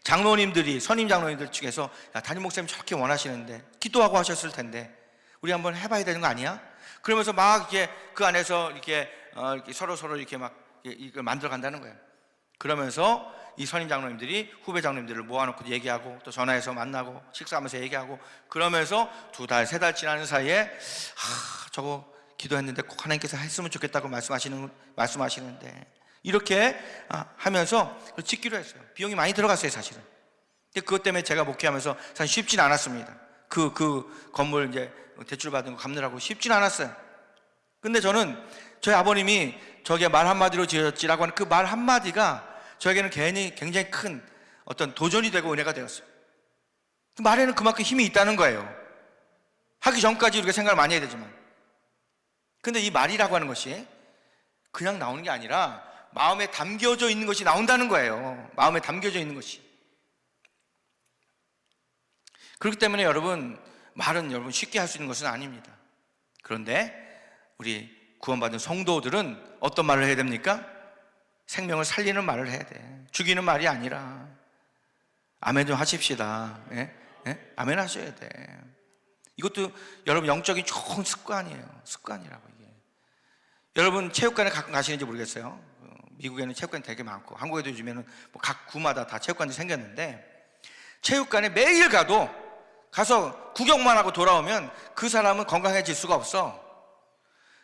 장로님들이, 선임 장로님들 측에서 담임 목사님 저렇게 원하시는데 기도하고 하셨을 텐데 우리 한번 해봐야 되는 거 아니야? 그러면서 막 이렇게 그 안에서 이렇게 서로 이렇게 막 이걸 만들어 간다는 거예요. 그러면서 이 선임 장로님들이 후배 장로님들을 모아놓고 얘기하고 또 전화해서 만나고 식사하면서 얘기하고 그러면서 2달, 3달 지나는 사이에 저거 기도했는데 꼭 하나님께서 했으면 좋겠다고 말씀하시는데 이렇게 하면서 짓기로 했어요. 비용이 많이 들어갔어요, 사실은. 근데 그것 때문에 제가 목회하면서 사실 쉽진 않았습니다. 그 건물 이제 대출 받은 거 갚느라고 쉽진 않았어요. 근데 저는 저희 아버님이 저게 말 한마디로 지었지라고 하는 그 말 한마디가 저에게는 굉장히 큰 어떤 도전이 되고 은혜가 되었어요. 그 말에는 그만큼 힘이 있다는 거예요. 하기 전까지 우리가 생각을 많이 해야 되지만. 근데 이 말이라고 하는 것이 그냥 나오는 게 아니라 마음에 담겨져 있는 것이 나온다는 거예요. 마음에 담겨져 있는 것이. 그렇기 때문에 여러분, 말은 여러분 쉽게 할 수 있는 것은 아닙니다. 그런데 우리 구원받은 성도들은 어떤 말을 해야 됩니까? 생명을 살리는 말을 해야 돼. 죽이는 말이 아니라. 아멘 좀 하십시다. 예? 예? 아멘 하셔야 돼. 이것도 여러분 영적인 좋은 습관이에요. 습관이라고 이게. 여러분 체육관에 가끔 가시는지 모르겠어요. 미국에는 체육관이 되게 많고 한국에도 요즘에는 뭐 각 구마다 다 체육관이 생겼는데 체육관에 매일 가서 구경만 하고 돌아오면 그 사람은 건강해질 수가 없어.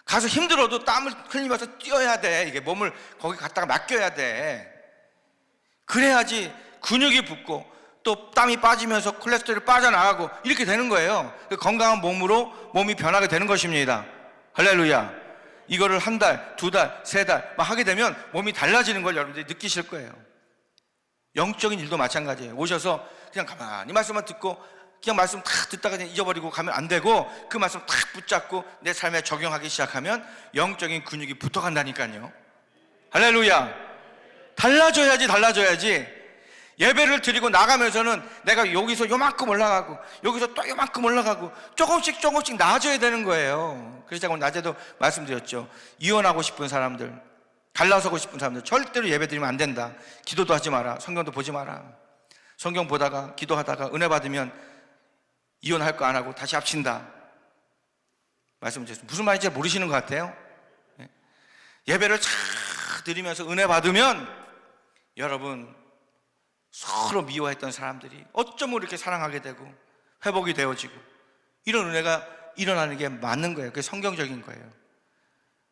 가서 힘들어도 땀을 흘리면서 뛰어야 돼. 이게 몸을 거기 갖다가 맡겨야 돼. 그래야지 근육이 붙고 또 땀이 빠지면서 콜레스테롤이 빠져나가고 이렇게 되는 거예요. 건강한 몸으로 몸이 변하게 되는 것입니다. 할렐루야. 이거를 1달, 2달, 3달 막 하게 되면 몸이 달라지는 걸 여러분들이 느끼실 거예요. 영적인 일도 마찬가지예요. 오셔서 그냥 가만히 말씀만 듣고 그냥 말씀 탁 듣다가 그냥 잊어버리고 가면 안 되고 그 말씀 탁 붙잡고 내 삶에 적용하기 시작하면 영적인 근육이 붙어간다니까요. 할렐루야. 달라져야지. 예배를 드리고 나가면서는 내가 여기서 요만큼 올라가고 여기서 또 요만큼 올라가고 조금씩 나아져야 되는 거예요. 그래서 제가 오늘 낮에도 말씀드렸죠. 이혼하고 싶은 사람들, 갈라서고 싶은 사람들 절대로 예배 드리면 안 된다. 기도도 하지 마라. 성경도 보지 마라. 성경 보다가 기도하다가 은혜 받으면 이혼할 거 안 하고 다시 합친다. 말씀드렸습니다. 무슨 말인지 모르시는 것 같아요. 예배를 잘 드리면서 은혜 받으면 여러분 서로 미워했던 사람들이 어쩌면 이렇게 사랑하게 되고 회복이 되어지고 이런 은혜가 일어나는 게 맞는 거예요. 그게 성경적인 거예요.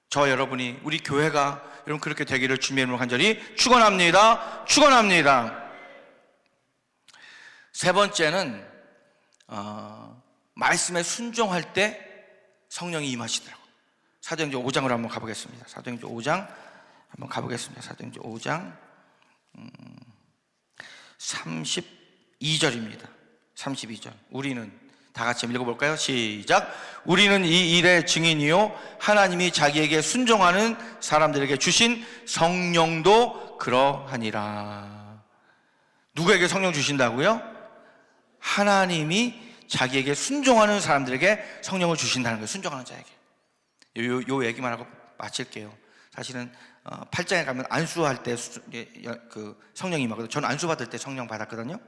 저 여러분이 우리 교회가 여러분 그렇게 되기를 주님의 이름으로 간절히 축원합니다. 세 번째는 말씀에 순종할 때 성령이 임하시더라고요. 사도행전 5장으로 한번 가보겠습니다. 사도행전 5장 한번 가보겠습니다. 사도행전 5장 32절입니다. 32절. 우리는 다 같이 읽어볼까요? 시작. 우리는 이 일의 증인이요 하나님이 자기에게 순종하는 사람들에게 주신 성령도 그러하니라. 누구에게 성령 주신다고요? 하나님이 자기에게 순종하는 사람들에게 성령을 주신다는 거예요. 순종하는 자에게. 요 얘기만 하고 마칠게요. 사실은 8장에 가면 안수할 때 그 성령이 임하거든요. 저는 안수 받을 때 성령 받았거든요.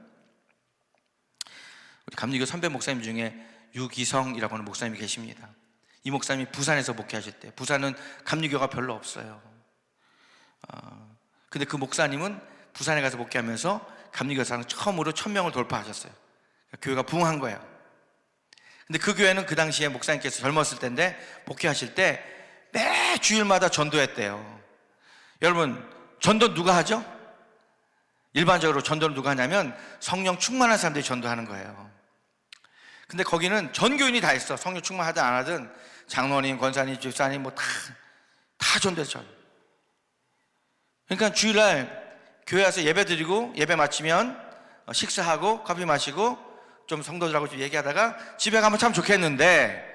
우리 감리교 선배 목사님 중에 유기성이라고 하는 목사님이 계십니다. 이 목사님이 부산에서 목회하실 때, 부산은 감리교가 별로 없어요. 근데 그 목사님은 부산에 가서 목회하면서 감리교사는 처음으로 1000명을 돌파하셨어요. 교회가 부흥한 거예요. 근데 그 교회는 그 당시에 목사님께서 젊었을 때인데 목회하실 때 매 주일마다 전도했대요. 여러분, 전도 누가 하죠? 일반적으로 전도를 누가 하냐면 성령 충만한 사람들이 전도하는 거예요. 근데 거기는 전 교인이 다 했어. 성령 충만하든 안 하든 장로님, 권사님, 집사님 뭐 다 전도했죠. 그러니까 주일날 교회 와서 예배 드리고 예배 마치면 식사하고 커피 마시고 좀 성도들하고 좀 얘기하다가 집에 가면 참 좋겠는데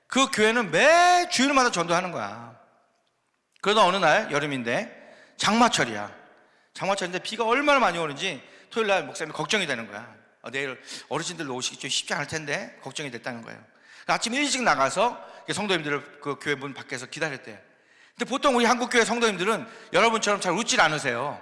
그 교회는 매 주일마다 전도하는 거야. 그러다 어느 날 여름인데 장마철이야. 장마철인데 비가 얼마나 많이 오는지 토요일날 목사님이 걱정이 되는 거야. 내일 어르신들 오시기 좀 쉽지 않을 텐데 걱정이 됐다는 거예요. 아침 일찍 나가서 성도님들을 그 교회 문 밖에서 기다렸대요. 근데 보통 우리 한국교회 성도님들은 여러분처럼 잘 웃질 않으세요.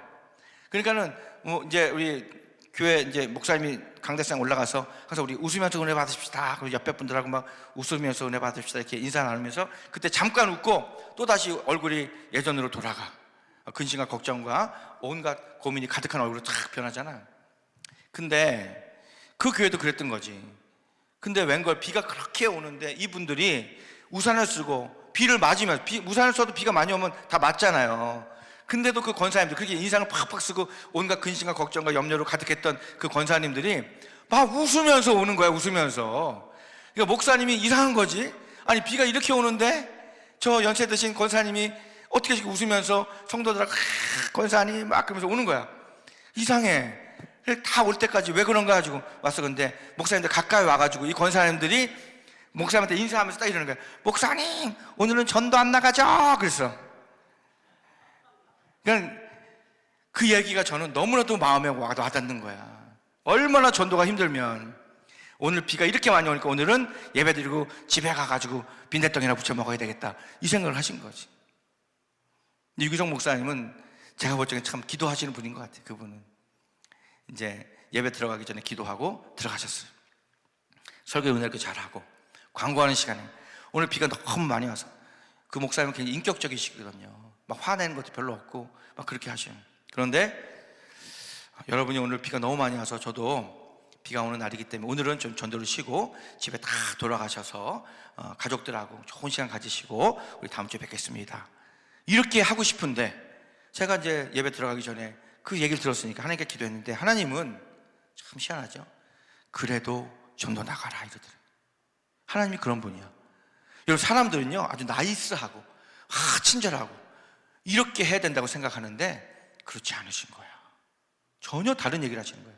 그러니까는 뭐 이제 우리 교회 이제 목사님이 강대상 올라가서 항상 우리 웃으면서 은혜 받으십시다. 그리고 옆에 분들하고 막 웃으면서 은혜 받으십시다. 이렇게 인사 나누면서 그때 잠깐 웃고 또 다시 얼굴이 예전으로 돌아가. 근심과 걱정과 온갖 고민이 가득한 얼굴로 탁 변하잖아. 근데 그 교회도 그랬던 거지. 근데 웬걸 비가 그렇게 오는데 이분들이 우산을 쓰고 비를 맞으면, 우산을 써도 비가 많이 오면 다 맞잖아요. 근데도 그 권사님들, 그렇게 인상을 팍팍 쓰고 온갖 근심과 걱정과 염려로 가득했던 그 권사님들이 막 웃으면서 오는 거야. 웃으면서. 그러니까 목사님이 이상한 거지. 아니 비가 이렇게 오는데 저 연세 드신 권사님이 어떻게 이렇게 웃으면서 성도들하고 권사님 막 그러면서 오는 거야. 이상해. 다 올 때까지 왜 그런가 가지고 왔어. 근데 목사님들 가까이 와가지고 이 권사님들이 목사님한테 인사하면서 딱 이러는 거야. 목사님 오늘은 전도 안 나가죠? 그랬어. 그러니까 그 얘기가 저는 너무나도 마음에 와닿는 거야. 얼마나 전도가 힘들면 오늘 비가 이렇게 많이 오니까 오늘은 예배 드리고 집에 가가지고 빈대떡이나 부쳐 먹어야 되겠다, 이 생각을 하신 거지. 유기성 목사님은 제가 볼 적엔 참 기도하시는 분인 것 같아요. 그분은 이제 예배 들어가기 전에 기도하고 들어가셨어요. 설교 은혜를 잘하고 광고하는 시간에 오늘 비가 너무 많이 와서, 그 목사님은 굉장히 인격적이시거든요. 막 화내는 것도 별로 없고 막 그렇게 하셔요. 그런데 여러분이 오늘 비가 너무 많이 와서 저도 비가 오는 날이기 때문에 오늘은 좀 전도를 쉬고 집에 다 돌아가셔서 가족들하고 좋은 시간 가지시고 우리 다음 주에 뵙겠습니다, 이렇게 하고 싶은데, 제가 이제 예배 들어가기 전에 그 얘기를 들었으니까 하나님께 기도했는데 하나님은 참 희한하죠. 그래도 전도 나가라 이러더래요. 하나님이 그런 분이야. 여러분, 사람들은요 아주 나이스하고 친절하고 이렇게 해야 된다고 생각하는데 그렇지 않으신 거야. 전혀 다른 얘기를 하시는 거예요.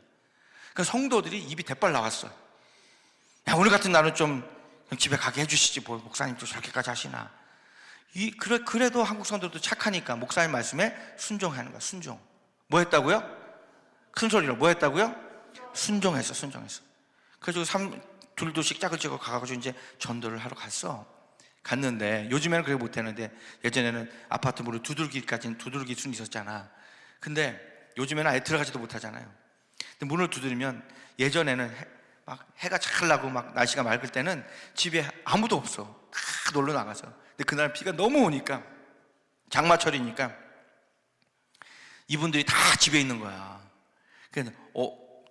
그러니까 성도들이 입이 대빨 나왔어요. 야, 오늘 같은 날은 좀 집에 가게 해주시지 뭘 목사님 또 저렇게까지 하시나. 그래도 한국 성도들도 착하니까 목사님 말씀에 순종하는 거야. 순종. 뭐 했다고요? 큰 소리로 뭐 했다고요? 순종했어. 그래서 둘둘씩 짝을 지고 가가지고 이제 전도를 하러 갔는데, 요즘에는 그렇게 못했는데 예전에는 아파트 문을 두들길 수는 있었잖아. 근데 요즘에는 아예 들어가지도 못하잖아요. 근데 문을 두드리면, 예전에는 막 해가 잘 나고 막 날씨가 맑을 때는 집에 아무도 없어. 다 놀러 나가서. 근데 그날 비가 너무 오니까, 장마철이니까 이분들이 다 집에 있는 거야. 그래서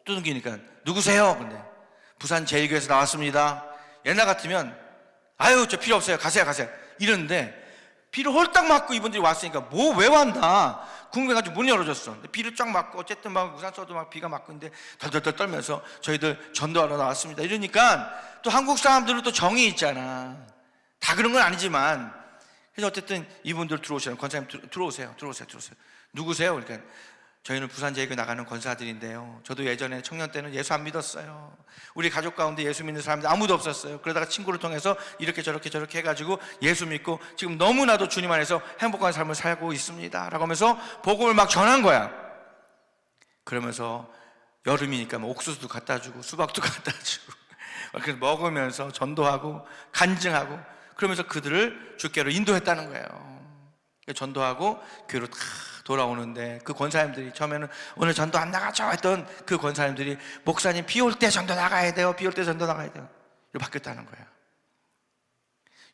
두들기니까 누구세요? 근데 부산 제1교회에서 나왔습니다. 옛날 같으면 아유 저 필요 없어요, 가세요 이러는데, 비를 홀딱 맞고 이분들이 왔으니까 뭐 왜 왔나 궁금해가지고 문 열어줬어. 근데 비를 쫙 맞고 어쨌든 막 우산 써도 막 비가 맞고 있는데 덜덜덜 떨면서 저희들 전도하러 나왔습니다 이러니까, 또 한국 사람들은 또 정이 있잖아. 다 그런 건 아니지만. 그래서 어쨌든 이분들 들어오시는 권사님 들어오세요. 누구세요? 그러니까 저희는 부산 제1교회 나가는 권사들인데요, 저도 예전에 청년 때는 예수 안 믿었어요. 우리 가족 가운데 예수 믿는 사람들 아무도 없었어요. 그러다가 친구를 통해서 이렇게 저렇게 해가지고 예수 믿고 지금 너무나도 주님 안에서 행복한 삶을 살고 있습니다 라고 하면서 복음을 막 전한 거야. 그러면서 여름이니까 뭐 옥수수도 갖다 주고 수박도 갖다 주고 그래서 먹으면서 전도하고 간증하고 그러면서 그들을 주께로 인도했다는 거예요. 전도하고 교회로 다 돌아오는데, 그 권사님들이 처음에는 오늘 전도 안 나가죠 했던 그 권사님들이 목사님 비 올 때 전도 나가야 돼요, 비 올 때 전도 나가야 돼요, 이렇게 바뀌었다는 거예요.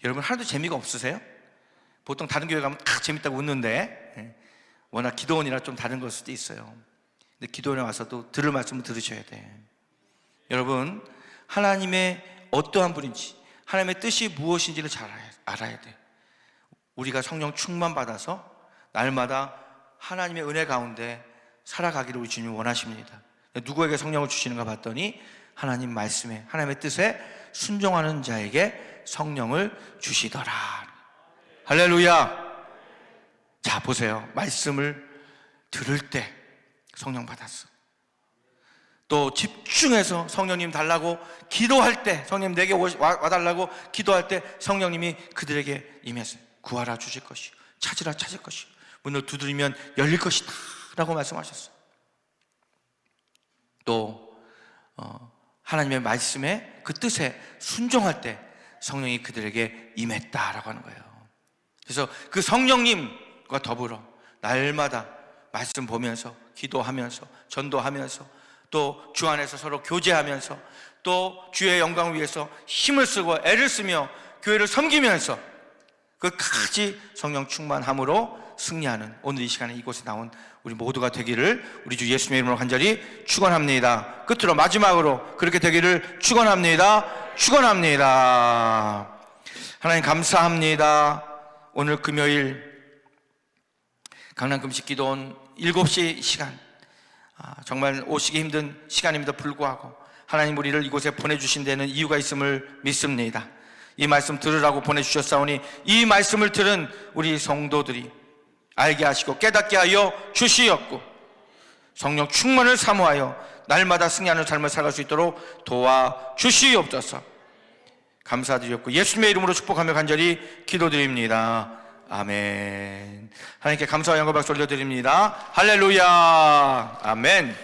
여러분, 하나도 재미가 없으세요? 보통 다른 교회 가면 다 재밌다고 웃는데 워낙 기도원이라 좀 다른 걸 수도 있어요. 근데 기도원에 와서도 들을 말씀을 들으셔야 돼. 여러분, 하나님의 어떠한 분인지, 하나님의 뜻이 무엇인지를 잘 알아야 돼. 우리가 성령 충만 받아서 날마다 하나님의 은혜 가운데 살아가기를 우리 주님이 원하십니다. 누구에게 성령을 주시는가 봤더니 하나님 말씀에, 하나님의 뜻에 순종하는 자에게 성령을 주시더라. 할렐루야. 자, 보세요. 말씀을 들을 때 성령 받았어. 또 집중해서 성령님 달라고 기도할 때, 성령님 내게 와달라고 기도할 때 성령님이 그들에게 임했어요. 구하라 주실 것이요, 찾으라 찾을 것이요, 문을 두드리면 열릴 것이다 라고 말씀하셨어요. 또 하나님의 말씀에, 그 뜻에 순종할 때 성령이 그들에게 임했다라고 하는 거예요. 그래서 그 성령님과 더불어 날마다 말씀 보면서, 기도하면서, 전도하면서, 또 주 안에서 서로 교제하면서, 또 주의 영광을 위해서 힘을 쓰고 애를 쓰며 교회를 섬기면서 끝까지 성령 충만함으로 승리하는 오늘 이 시간에 이곳에 나온 우리 모두가 되기를 우리 주 예수님의 이름으로 간절히 축원합니다. 끝으로 마지막으로 그렇게 되기를 축원합니다. 축원합니다. 하나님 감사합니다. 오늘 금요일 강남 금식기도원 7시 시간, 정말 오시기 힘든 시간임에도 불구하고 하나님 우리를 이곳에 보내주신 데는 이유가 있음을 믿습니다. 이 말씀 들으라고 보내주셨사오니 이 말씀을 들은 우리 성도들이 알게 하시고 깨닫게 하여 주시옵고 성령 충만을 사모하여 날마다 승리하는 삶을 살아갈 수 있도록 도와주시옵소서. 감사드렸고 예수님의 이름으로 축복하며 간절히 기도드립니다. 아멘. 하나님께 감사와 영광 박수 올려드립니다. 할렐루야. 아멘.